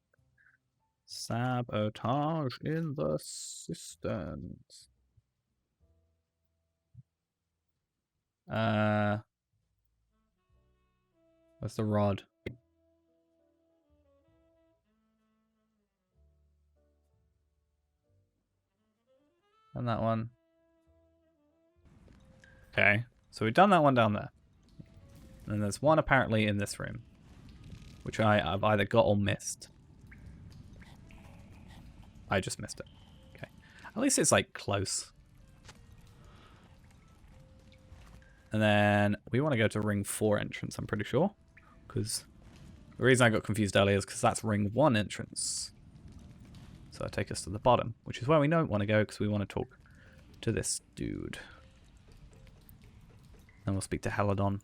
[SPEAKER 1] Sabotage in the systems. What's the rod? And that one. Okay, so we've done that one down there. And there's one apparently in this room, which I've either got or missed. I just missed it. Okay. At least it's like close. And then we want to go to ring 4 entrance, I'm pretty sure. Because the reason I got confused earlier is because that's ring 1 entrance. So I take us to the bottom, which is where we don't want to go because we want to talk to this dude. And we'll speak to Helidon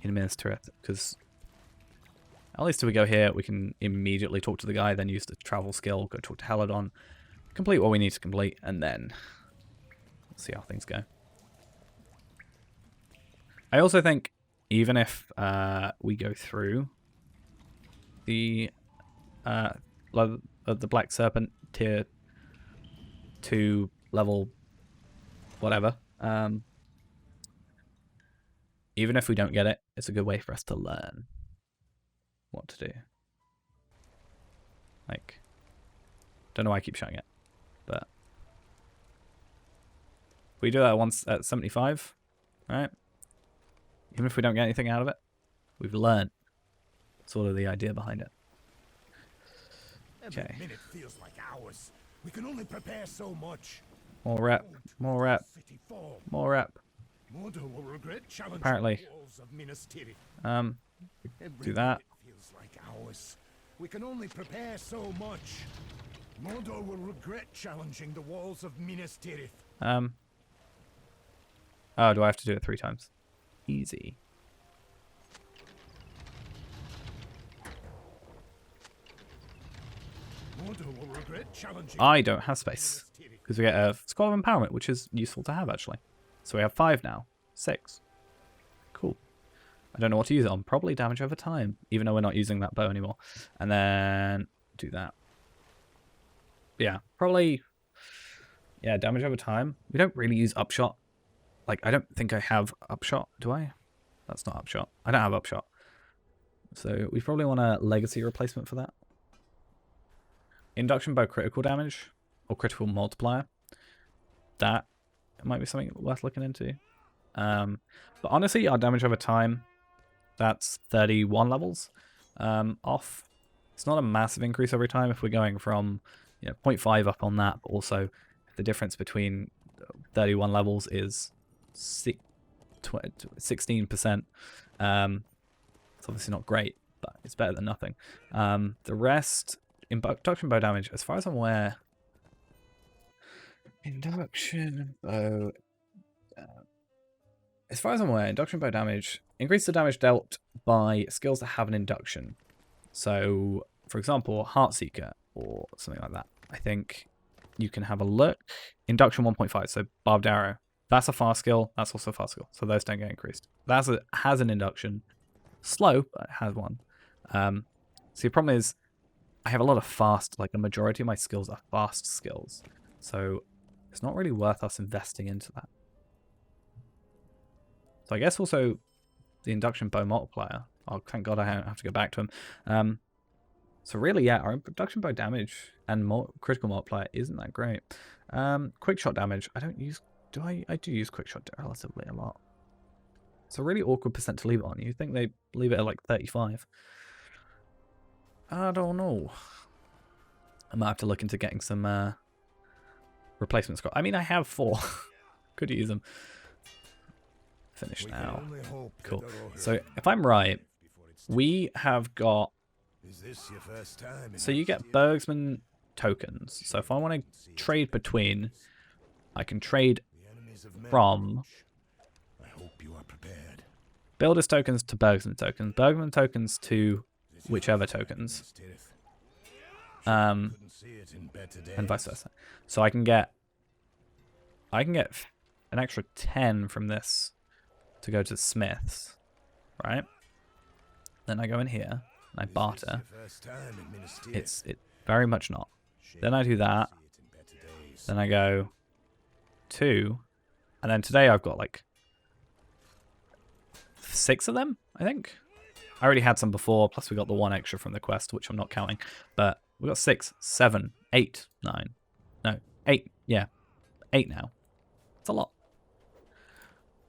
[SPEAKER 1] in Minas Tirith, because at least if we go here, we can immediately talk to the guy, then use the travel skill, go talk to Helidon, complete what we need to complete, and then see how things go. I also think even if we go through the Black Serpent tier 2 level whatever, even if we don't get it, it's a good way for us to learn what to do. Like, don't know why I keep showing it, but we do that once at 75, right? Even if we don't get anything out of it, we've learned sort of the idea behind it. Okay.
[SPEAKER 4] Every minute feels like hours. We can only prepare so much.
[SPEAKER 1] More rep, more rep, more rep.
[SPEAKER 4] Mordor will regret challenging
[SPEAKER 1] Apparently.
[SPEAKER 4] the walls of Minas Tirith.
[SPEAKER 1] Do that.
[SPEAKER 4] It feels like hours. We can only prepare so much. Mordor will regret challenging the walls of Minas Tirith.
[SPEAKER 1] Oh, do I have to do it 3 times? Easy.
[SPEAKER 4] Mordor will regret challenging
[SPEAKER 1] I don't have space because we get a Scroll of Empowerment, which is useful to have actually. So we have 5 now. 6. Cool. I don't know what to use it on. Probably damage over time, even though we're not using that bow anymore. And then do that. Yeah, probably. Yeah, damage over time. We don't really use upshot. Like, I don't think I have upshot. Do I? That's not upshot. I don't have upshot. So we probably want a legacy replacement for that. Induction bow critical damage or critical multiplier. That might be something worth looking into. But honestly, our damage over time, that's 31 levels off. It's not a massive increase every time if we're going from 0.5 up on that, but also if the difference between 31 levels is 16%. It's obviously not great, but it's better than nothing. The rest, induction bow damage, as far as I'm aware, induction bow damage increases the damage dealt by skills that have an induction. So, for example, Heartseeker or something like that. I think you can have a look. Induction 1.5, so Barbed Arrow. That's a fast skill. That's also a fast skill. So those don't get increased. That has an induction. Slow, but it has one. So the problem is, I have a lot of fast, like the majority of my skills are fast skills. So it's not really worth us investing into that. So I guess also the induction bow multiplier. Oh, thank God I don't have to go back to him. So really, yeah, our production by damage and critical multiplier isn't that great. Quick shot damage. I don't use. Do I? I do use quick shot relatively a lot. It's a really awkward percent to leave it on. You think they leave it at like 35? I don't know. I might have to look into getting some replacement scroll. I mean, I have 4. Could use them. Finish now. Cool. So if I'm right, we have got.
[SPEAKER 4] Is this your first time?
[SPEAKER 1] So you get Bergsman tokens. So if I want to trade between, I can trade from
[SPEAKER 4] I hope you are prepared.
[SPEAKER 1] Builder's tokens to Bergsman tokens, Bergman tokens to whichever tokens, and vice versa. So I can get an extra 10 from this to go to Smiths, right? Then I go in here and I barter. It's very much not. Then I do that. Then I go 2, and then today I've got like 6 of them, I think. I already had some before, plus we got the 1 extra from the quest, which I'm not counting. But we got 6, 7, 8, 9. No, 8. Yeah, 8 now. It's a lot.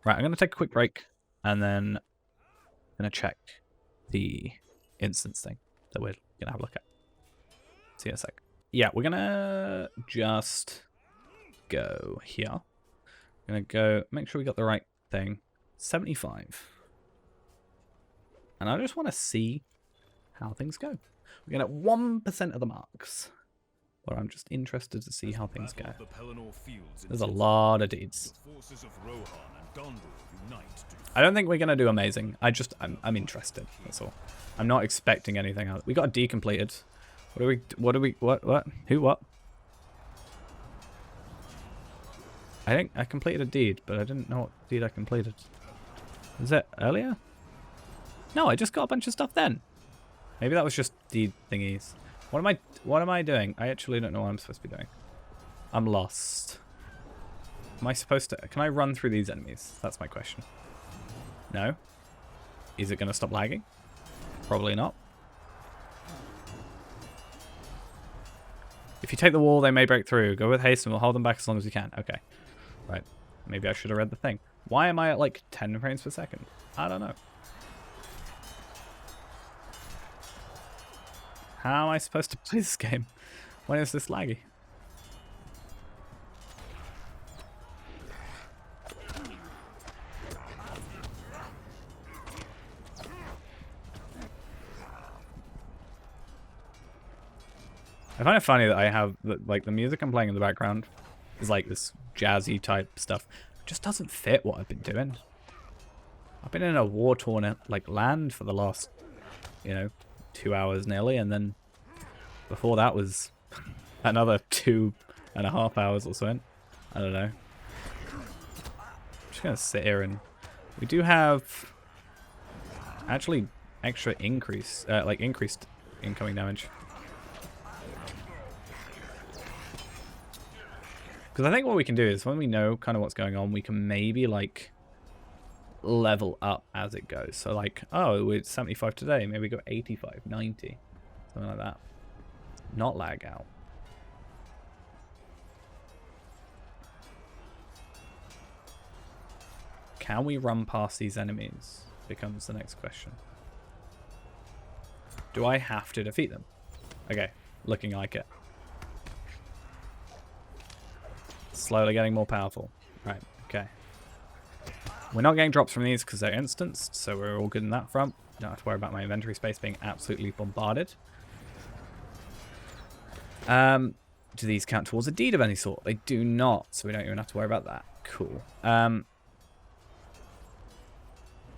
[SPEAKER 1] Right, I'm going to take a quick break, and then I'm going to check the instance thing that we're going to have a look at. See you in a sec. Yeah, we're going to just go here. I'm going to go, make sure we got the right thing. 75. And I just want to see how things go. We're going to get 1% of the marks. But I'm just interested to see how things go. There's a lot of deeds. I don't think we're going to do amazing. I'm interested. That's all. I'm not expecting anything else. We got a D completed. What? Who, what? I think I completed a deed, but I didn't know what deed I completed. Was it earlier? No, I just got a bunch of stuff then. Maybe that was just deed thingies. What am I doing? I actually don't know what I'm supposed to be doing. I'm lost. Am I supposed to... Can I run through these enemies? That's my question. No? Is it going to stop lagging? Probably not. If you take the wall, they may break through. Go with haste and we'll hold them back as long as we can. Okay. Right. Maybe I should have read the thing. Why am I at like 10 frames per second? I don't know. How am I supposed to play this game when it's this laggy? I find it funny that I have like the music I'm playing in the background is like this jazzy type stuff. It just doesn't fit what I've been doing. I've been in a war-torn like land for the last, 2 hours nearly, and then before that was another 2.5 hours or so. I don't know. I'm just gonna sit here, and we do have actually extra increased incoming damage. Because I think what we can do is when we know kind of what's going on, we can maybe like level up as it goes. So like, oh, we're 75 today, maybe go 85, 90, something like that. Not lag out. Can we run past these enemies? Becomes the next question. Do I have to defeat them? Okay, looking like it. Slowly getting more powerful. Right, okay. We're not getting drops from these because they're instanced, so we're all good in that front. Don't have to worry about my inventory space being absolutely bombarded. Do these count towards a deed of any sort? They do not, so we don't even have to worry about that. Cool.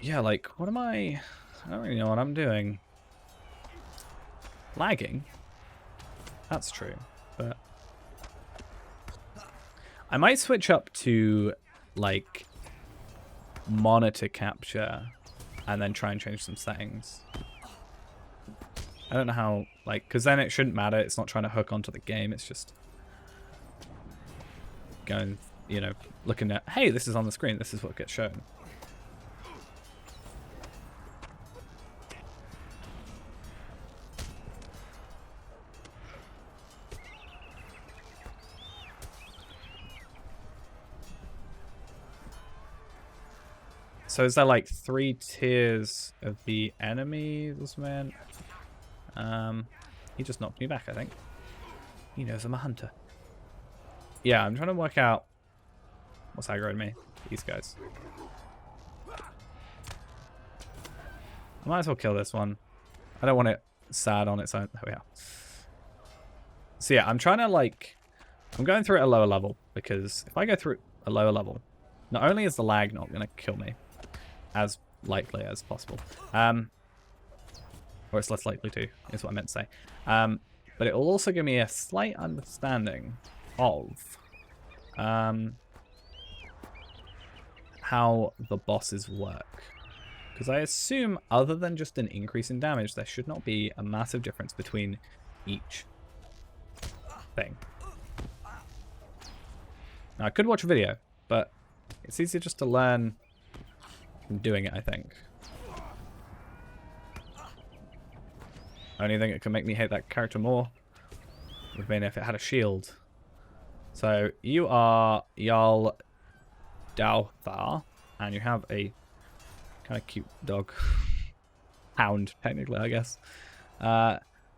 [SPEAKER 1] Yeah, like, what am I don't really know what I'm doing. Lagging? That's true, but I might switch up to, like, monitor capture and then try and change some settings. I don't know how, like, because then it shouldn't matter. It's not trying to hook onto the game. It's just going, looking at, hey, this is on the screen. This is what gets shown. So is there like 3 tiers of the enemies, man? He just knocked me back, I think. He knows I'm a hunter. Yeah, I'm trying to work out what's aggroing me. These guys. I might as well kill this one. I don't want it sad on its own. There we are. So yeah, I'm trying to like... I'm going through at a lower level, because if I go through a lower level, not only is the lag not going to kill me as likely as possible, or it's less likely to, is what I meant to say, but it will also give me a slight understanding of how the bosses work. Because I assume, other than just an increase in damage, there should not be a massive difference between each thing. Now, I could watch a video, but it's easier just to learn from doing it, I think. Only thing that can make me hate that character more would have been if it had a shield. So, you are Jarl Dalthar, and you have a kind of cute dog. Hound, technically, I guess.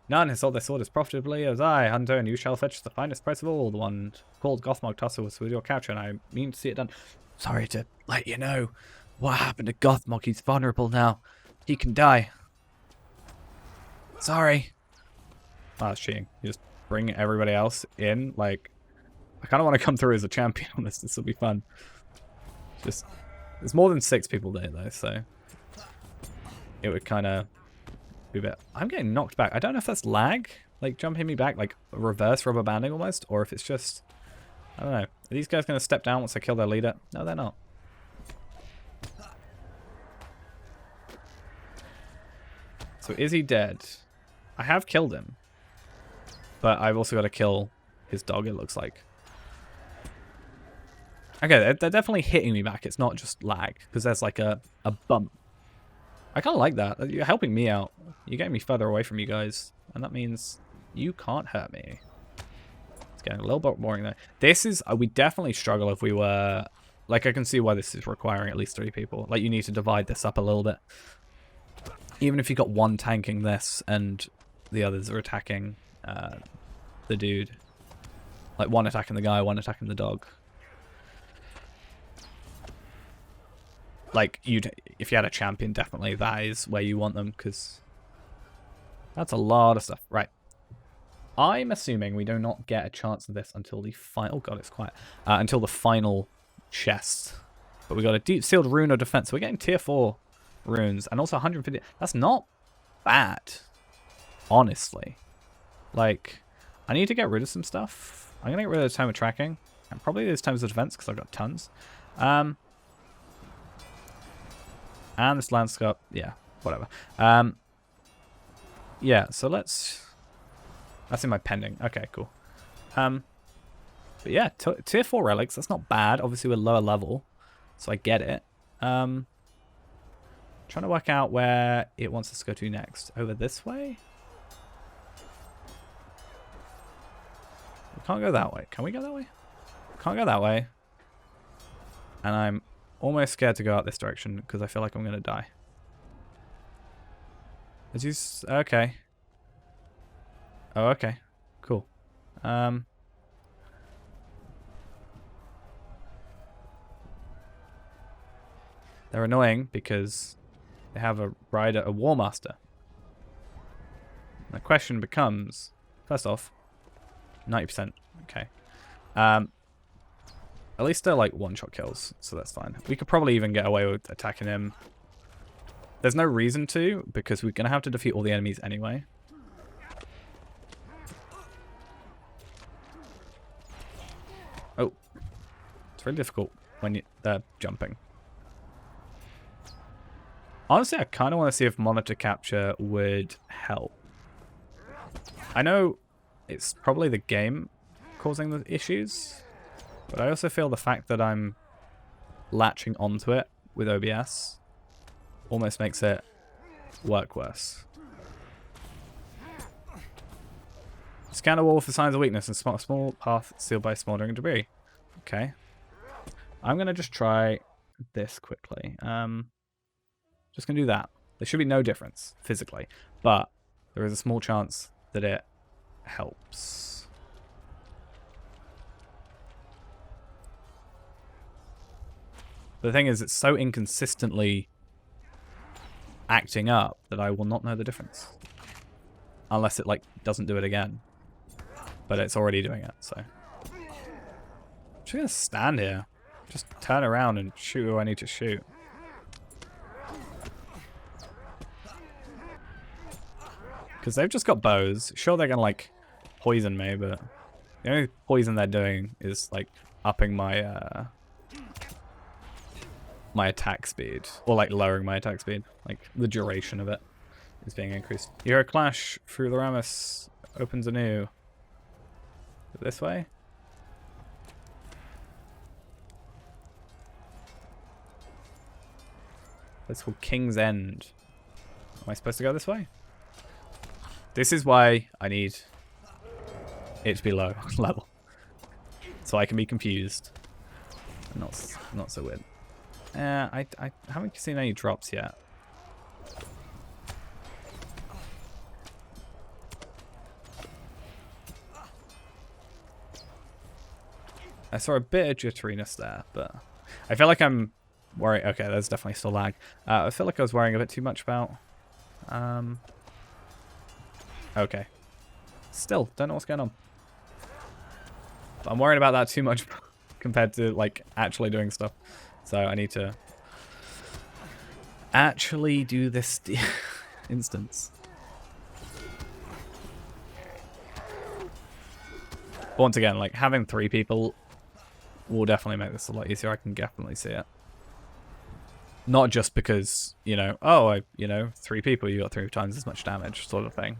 [SPEAKER 1] None has sold their sword as profitably as I, Hunter, and you shall fetch the finest price of all. The one called Gothmog tussles with your capture, and I mean to see it done. Sorry to let you know what happened to Gothmog. He's vulnerable now. He can die. Sorry. Oh, that's cheating. You just bring everybody else in. Like, I kind of want to come through as a champion on this. This will be fun. Just, there's more than 6 people there, though, so it would kind of be a bit... I'm getting knocked back. I don't know if that's lag, like jumping me back, like reverse rubber banding almost, or if it's just... I don't know. Are these guys going to step down once I kill their leader? No, they're not. So is he dead? I have killed him. But I've also got to kill his dog, it looks like. Okay, they're definitely hitting me back. It's not just lag, because there's like a bump. I kind of like that. You're helping me out. You're getting me further away from you guys. And that means you can't hurt me. It's getting a little bit boring though. This is... we definitely struggle if we were... Like, I can see why this is requiring at least 3 people. Like, you need to divide this up a little bit. Even if you got one tanking this and the others are attacking the dude. Like, one attacking the guy, one attacking the dog. Like, if you had a champion, definitely that is where you want them, because that's a lot of stuff. Right. I'm assuming we do not get a chance of this until the final... Oh god, it's quiet. Until the final chest. But we got a deep sealed rune of defense. So we're getting tier 4 runes and also 150. That's not bad, honestly. Like, I need to get rid of some stuff. I'm gonna get rid of the time of tracking and probably those times of defense because I've got tons. And this landscape, yeah, whatever. Yeah, so let's... That's in my pending. Okay, cool. But yeah, tier 4 relics, that's not bad. Obviously, we're lower level, so I get it. Trying to work out where it wants us to go to next. Over this way? We can't go that way. Can we go that way? Can't go that way. And I'm almost scared to go out this direction because I feel like I'm going to die. Is this... Okay. Oh, okay. Cool. They're annoying because they have a rider, a war master. The question becomes, first off, 90%. Okay. At least they're like one-shot kills, so that's fine. We could probably even get away with attacking him. There's no reason to, because we're going to have to defeat all the enemies anyway. Oh. It's really difficult when they're jumping. Honestly, I kind of want to see if monitor capture would help. I know it's probably the game causing the issues, but I also feel the fact that I'm latching onto it with OBS almost makes it work worse. Scan a wall for signs of weakness and small path sealed by smoldering debris. Okay. I'm going to just try this quickly. Just gonna do that. There should be no difference physically, but there is a small chance that it helps. The thing is, it's so inconsistently acting up that I will not know the difference. Unless it, like, doesn't do it again. But it's already doing it, so. I'm just gonna stand here. Just turn around and shoot who I need to shoot. Because they've just got bows. Sure, they're gonna, like, poison me, but the only poison they're doing is, like, upping my, my attack speed. Or, like, lowering my attack speed. Like, the duration of it is being increased. You hear a clash through the Ramus. Opens anew. This way? It's called King's End. Am I supposed to go this way? This is why I need it to be low level. So I can be confused. And not so weird. I haven't seen any drops yet. I saw a bit of jitteriness there, but I feel like I'm worried. Okay, there's definitely still lag. I feel like I was worrying a bit too much about. Okay. Still, don't know what's going on. But I'm worried about that too much compared to, like, actually doing stuff. So I need to actually do this instance. But once again, like, having 3 people will definitely make this a lot easier. I can definitely see it. Not just because, you know, oh, 3 people, you got 3 times as much damage, sort of thing.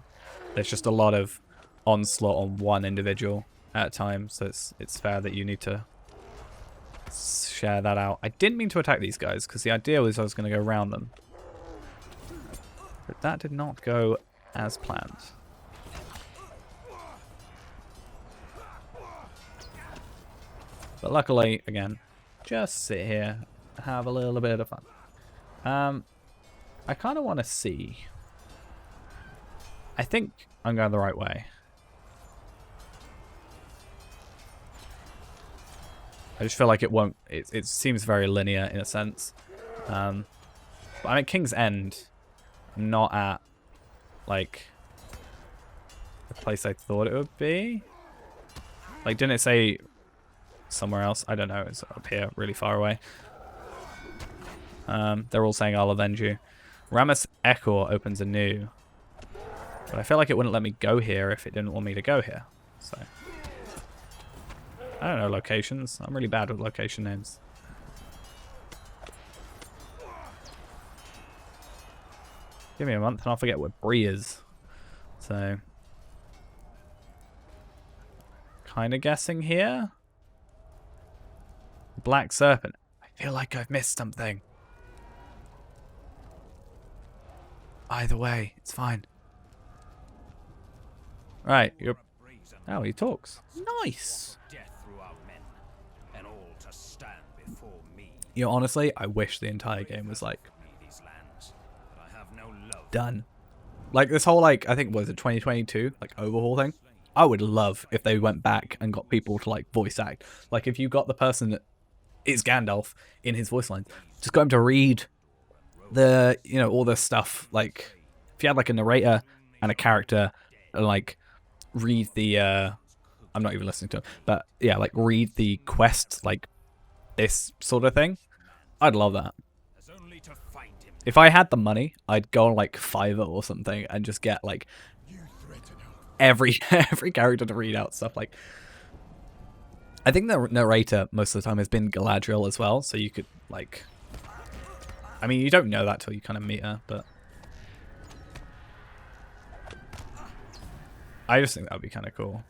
[SPEAKER 1] There's just a lot of onslaught on one individual at a time, so it's fair that you need to share that out. I didn't mean to attack these guys, because the idea was I was going to go around them. But that did not go as planned. But luckily, again, just sit here, have a little bit of fun. I kind of want to see. I think I'm going the right way. I just feel like it won't. It seems very linear in a sense. But I'm at King's End. I'm not at, like, the place I thought it would be. Like, didn't it say somewhere else? I don't know. It's up here, really far away. They're all saying, I'll avenge you. Ramus Echor opens anew. But I feel like it wouldn't let me go here if it didn't want me to go here. So I don't know locations. I'm really bad with location names. Give me a month and I'll forget what Bree is. So kind of guessing here. Black Serpent. I feel like I've missed something. Either way, it's fine. Right, you're... Oh, he talks. Nice! You know, honestly, I wish the entire game was, like, done. Like, this whole, like, I think, was it 2022? Like, overhaul thing? I would love if they went back and got people to, like, voice act. Like, if you got the person that is Gandalf in his voice lines, just got him to read the, you know, all this stuff. Like, if you had, like, a narrator and a character, and, like, read the, I'm not even listening to him, but, yeah, like, read the quest, like, this sort of thing. I'd love that. If I had the money, I'd go on, like, Fiverr or something and just get, like, every character to read out stuff. Like, I think the narrator most of the time has been Galadriel as well, so you could, like, I mean, you don't know that till you kind of meet her, but I just think that would be kind of cool.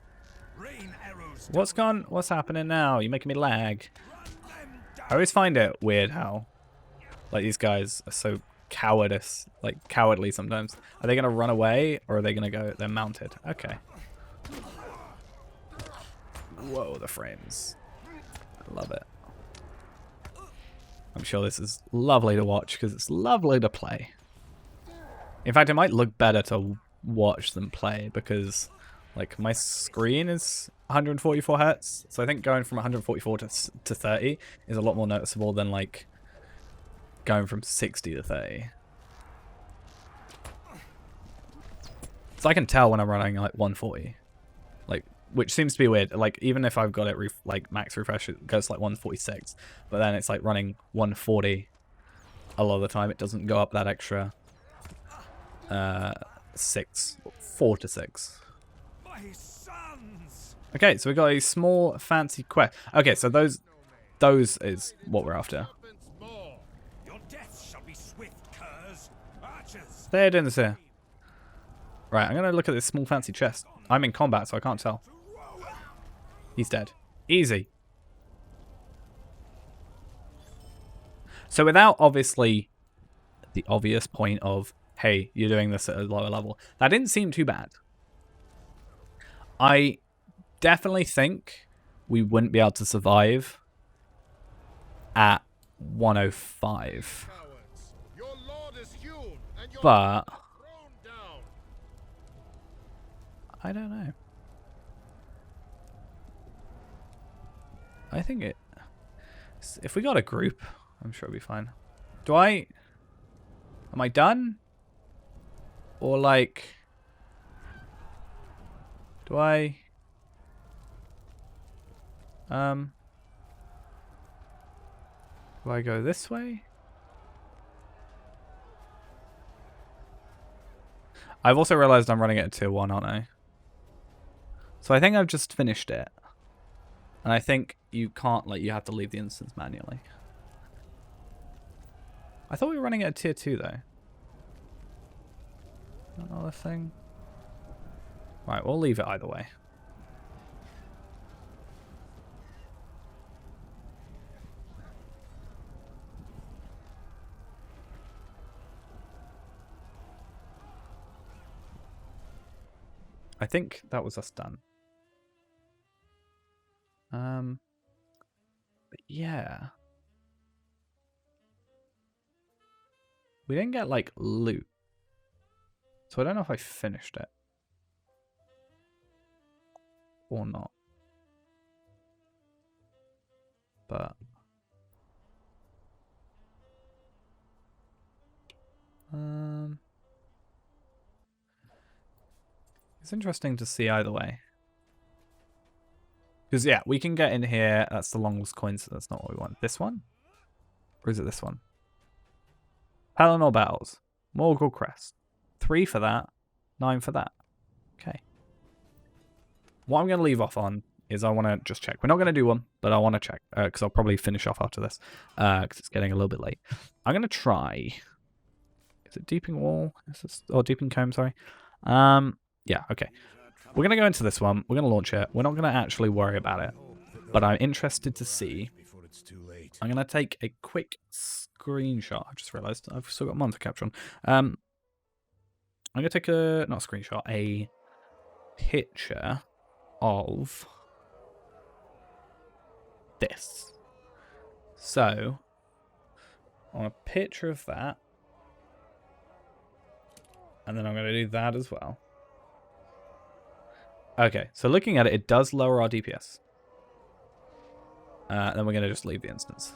[SPEAKER 1] What's happening now? You're making me lag. I always find it weird how, like, these guys are so cowardly sometimes. Are they going to run away, or are they going to go, they're mounted? Okay. Whoa, the frames. I love it. I'm sure this is lovely to watch because it's lovely to play. In fact, it might look better to watch than play because, like, my screen is 144 hertz, so I think going from 144 to 30 is a lot more noticeable than, like, going from 60 to 30. So I can tell when I'm running, like, 140. Like, which seems to be weird. Like, even if I've got it, like, max refresh, it goes to, like, 146. But then it's, like, running 140 a lot of the time. It doesn't go up that extra 4 to 6.
[SPEAKER 4] My sons!
[SPEAKER 1] Okay, so we got a small fancy quest. Okay, so those is what we're after.
[SPEAKER 4] Your death shall be swift, curs. Archers!
[SPEAKER 1] They're doing this here. Right, I'm gonna look at this small fancy chest. I'm in combat, so I can't tell. He's dead. Easy. So without obviously the obvious point of, hey, you're doing this at a lower level, that didn't seem too bad. I definitely think we wouldn't be able to survive at 105.
[SPEAKER 4] Your lord is hewn and your
[SPEAKER 1] But
[SPEAKER 4] thrown down.
[SPEAKER 1] I don't know. I think if we got a group, I'm sure it'll be fine. Am I done? Or like, do I go this way? I've also realized I'm running it at tier 1, aren't I? So I think I've just finished it. And I think you can't, like, you have to leave the instance manually. I thought we were running it at tier 2 though. Another thing. Right, we'll leave it either way. I think that was us done. But yeah. We didn't get, like, loot. So I don't know if I finished it. Or not. But it's interesting to see either way. Because, yeah, we can get in here. That's the longest coin, so that's not what we want. This one? Or is it this one? Pelennor Bells. Morgul Crest. 3 for that. 9 for that. Okay. What I'm going to leave off on is I want to just check. We're not going to do one, but I want to check. Because I'll probably finish off after this. Because it's getting a little bit late. I'm going to try. Is it Deeping Wall? Or Deeping Comb, sorry. Yeah, okay. We're going to go into this one. We're going to launch it. We're not going to actually worry about it. But I'm interested to see. I'm going to take a quick screenshot. I've just realized I've still got one to capture on. I'm going to take not a screenshot, a picture of this. So, on a picture of that. And then I'm going to do that as well. Okay, so looking at it, it does lower our DPS. Then we're going to just leave the instance.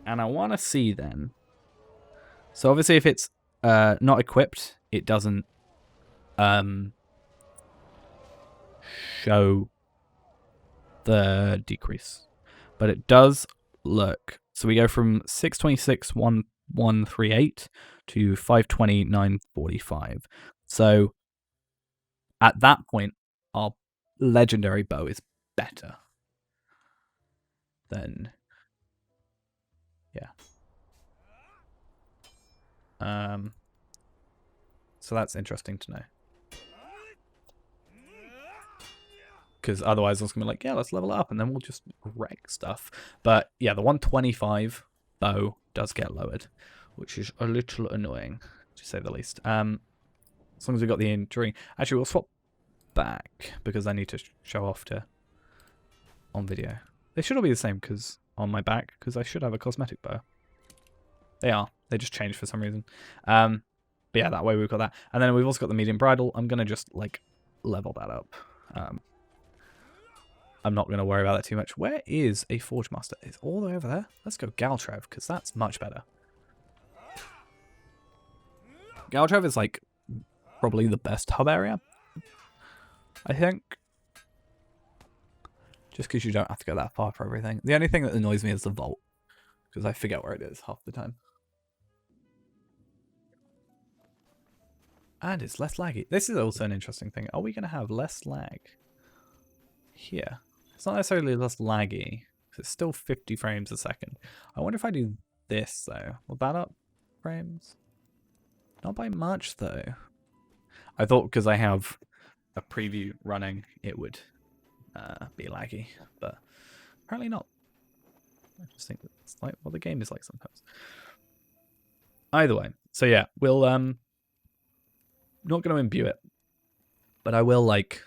[SPEAKER 1] And I want to see then. So obviously if it's not equipped, it doesn't show the decrease. But it does look. So we go from 626,1138 to 520,945. So at that point, our legendary bow is better than, yeah. So that's interesting to know. Because otherwise I was going to be like, yeah, let's level it up and then we'll just wreck stuff. But yeah, the 125 bow does get lowered, which is a little annoying, to say the least. As long as we got the enduring. Actually, we'll swap back because I need to show off to on video. They should all be the same because on my back because I should have a cosmetic bow. They are. They just changed for some reason. But yeah, that way we've got that. And then we've also got the medium bridle. I'm going to just, like, level that up. I'm not going to worry about that too much. Where is a Forge Master? It's all the way over there. Let's go Galtrev, because that's much better. Galtrev is, like, probably the best hub area, I think. Just because you don't have to go that far for everything. The only thing that annoys me is the vault, because I forget where it is half the time. And it's less laggy. This is also an interesting thing. Are we going to have less lag here? It's not necessarily less laggy, because it's still 50 frames a second. I wonder if I do this, though. Will that up frames? Not by much, though. I thought because I have a preview running, it would be laggy, but apparently not. I just think it's like what the game is like sometimes. Either way. So yeah, we'll not going to imbue it, but I will, like,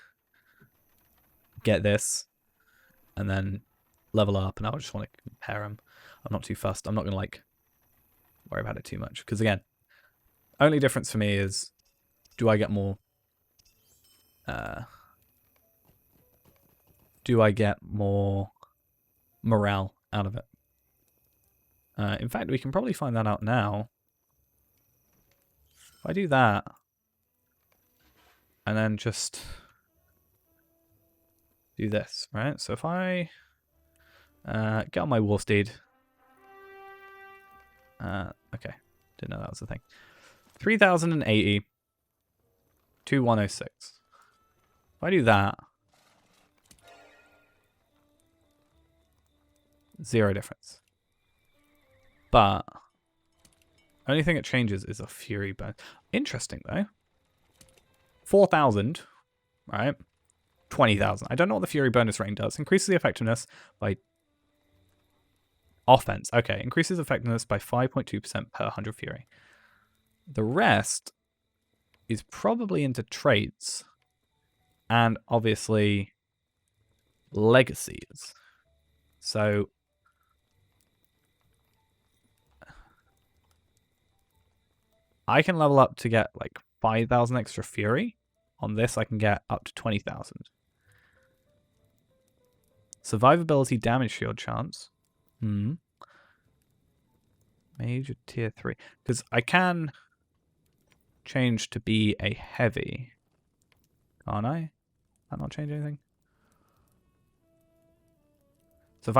[SPEAKER 1] get this and then level up, and I just want to compare them. I'm not too fussed. I'm not going to, like, worry about it too much, because again, only difference for me is, do I get more morale out of it? In fact, we can probably find that out now. If I do that and then just do this, right? So if I get on my war steed, okay, didn't know that was a thing. 3080 to 106. If I do that, 0 difference. But only thing it changes is a fury bonus. Interesting though. 4,000, right? 20,000. I don't know what the fury bonus rating does. Increases the effectiveness by offense. Okay, increases effectiveness by 5.2% per 100 fury. The rest is probably into traits and obviously legacies. So I can level up to get like 5,000 extra fury. On this, I can get up to 20,000. Survivability damage shield chance. Major tier 3. Because I can change to be a heavy. Can't I? That not change anything? So if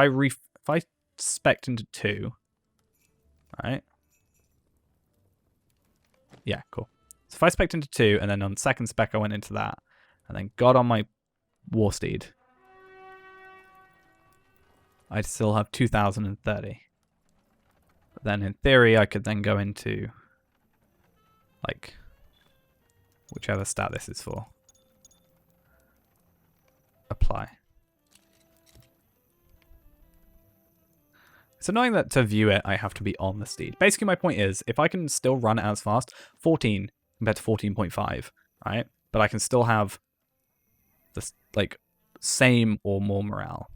[SPEAKER 1] I spec into 2, right? Yeah, cool. So if I spec'd into 2, and then on second spec I went into that, and then got on my war steed, I'd still have 2,030. But then in theory, I could then go into, like, whichever stat this is for. Apply. It's annoying that to view it, I have to be on the steed. Basically, my point is, if I can still run it as fast, 14 compared to 14.5, right? But I can still have this, like, same or more morale.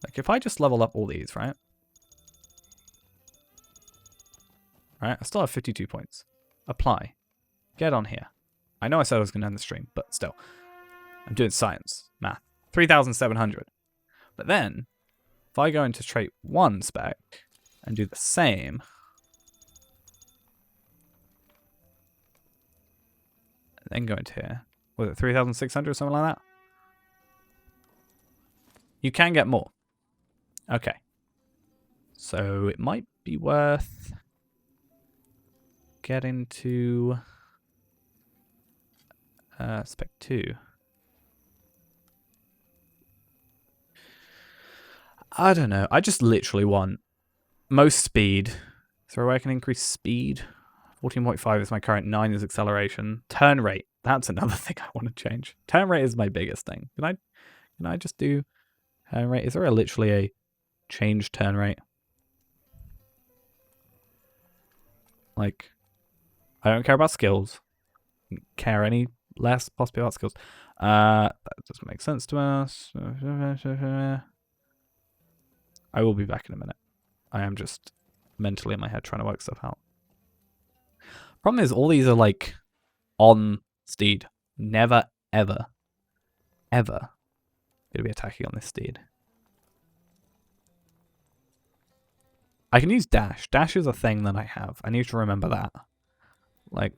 [SPEAKER 1] Like, if I just level up all these, right? Right, I still have 52 points. Apply. Get on here. I know I said I was going to end the stream, but still. I'm doing science, math. 3,700. But then, if I go into trait 1 spec and do the same, and then go into here, was it 3,600 or something like that? You can get more. Okay. So it might be worth getting to spec 2. I don't know. I just literally want most speed. So I can increase speed. 14.5 is my current. 9 is acceleration. Turn rate. That's another thing I want to change. Turn rate is my biggest thing. Can I just do turn rate? Is there literally a change turn rate? Like, I don't care about skills. I don't care any less possibly about skills. That doesn't make sense to us. I will be back in a minute. I am just mentally in my head trying to work stuff out. Problem is, all these are like on steed. Never, ever, ever going to be attacking on this steed. I can use dash. Dash is a thing that I have. I need to remember that. Like,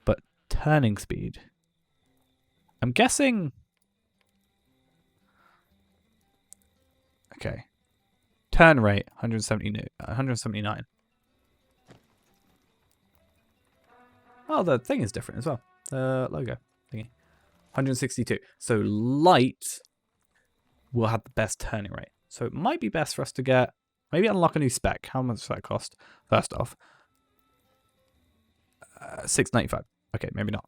[SPEAKER 1] but turning speed. I'm guessing. Okay. Turn rate 179. Oh, the thing is different as well. The logo thingy. 162. So light will have the best turning rate. So it might be best for us to get, maybe unlock a new spec. How much does that cost? First off, $6.95. Okay, maybe not.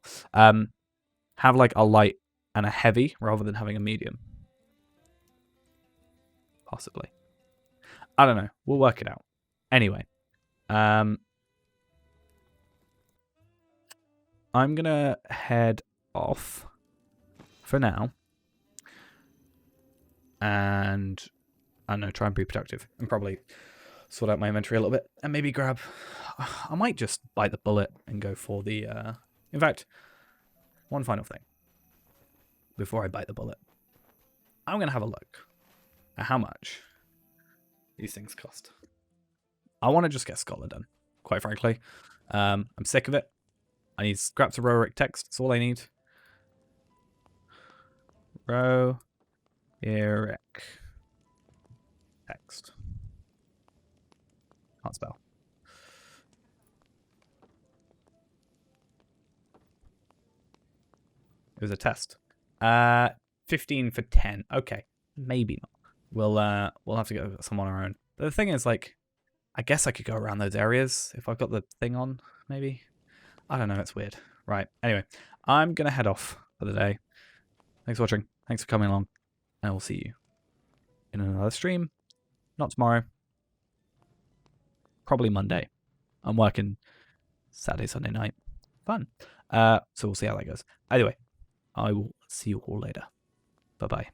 [SPEAKER 1] Have like a light and a heavy rather than having a medium. Possibly. I don't know. We'll work it out. Anyway, I'm gonna head off for now, and I don't know, try and be productive and probably sort out my inventory a little bit, and maybe grab. I might just bite the bullet and go for the. In fact, one final thing before I bite the bullet, I'm gonna have a look at how much these things cost. I want to just get Scholar done, quite frankly. I'm sick of it. I need scraps of Roeric text. That's all I need. Roeric text. Can't spell. It was a test. 15 for 10. Okay, maybe not. We'll have to go some on our own. But the thing is, like, I guess I could go around those areas if I've got the thing on, maybe. I don't know, it's weird. Right, anyway, I'm going to head off for the day. Thanks for watching. Thanks for coming along. And I will see you in another stream. Not tomorrow. Probably Monday. I'm working Saturday, Sunday night. Fun. So we'll see how that goes. Anyway, I will see you all later. Bye-bye.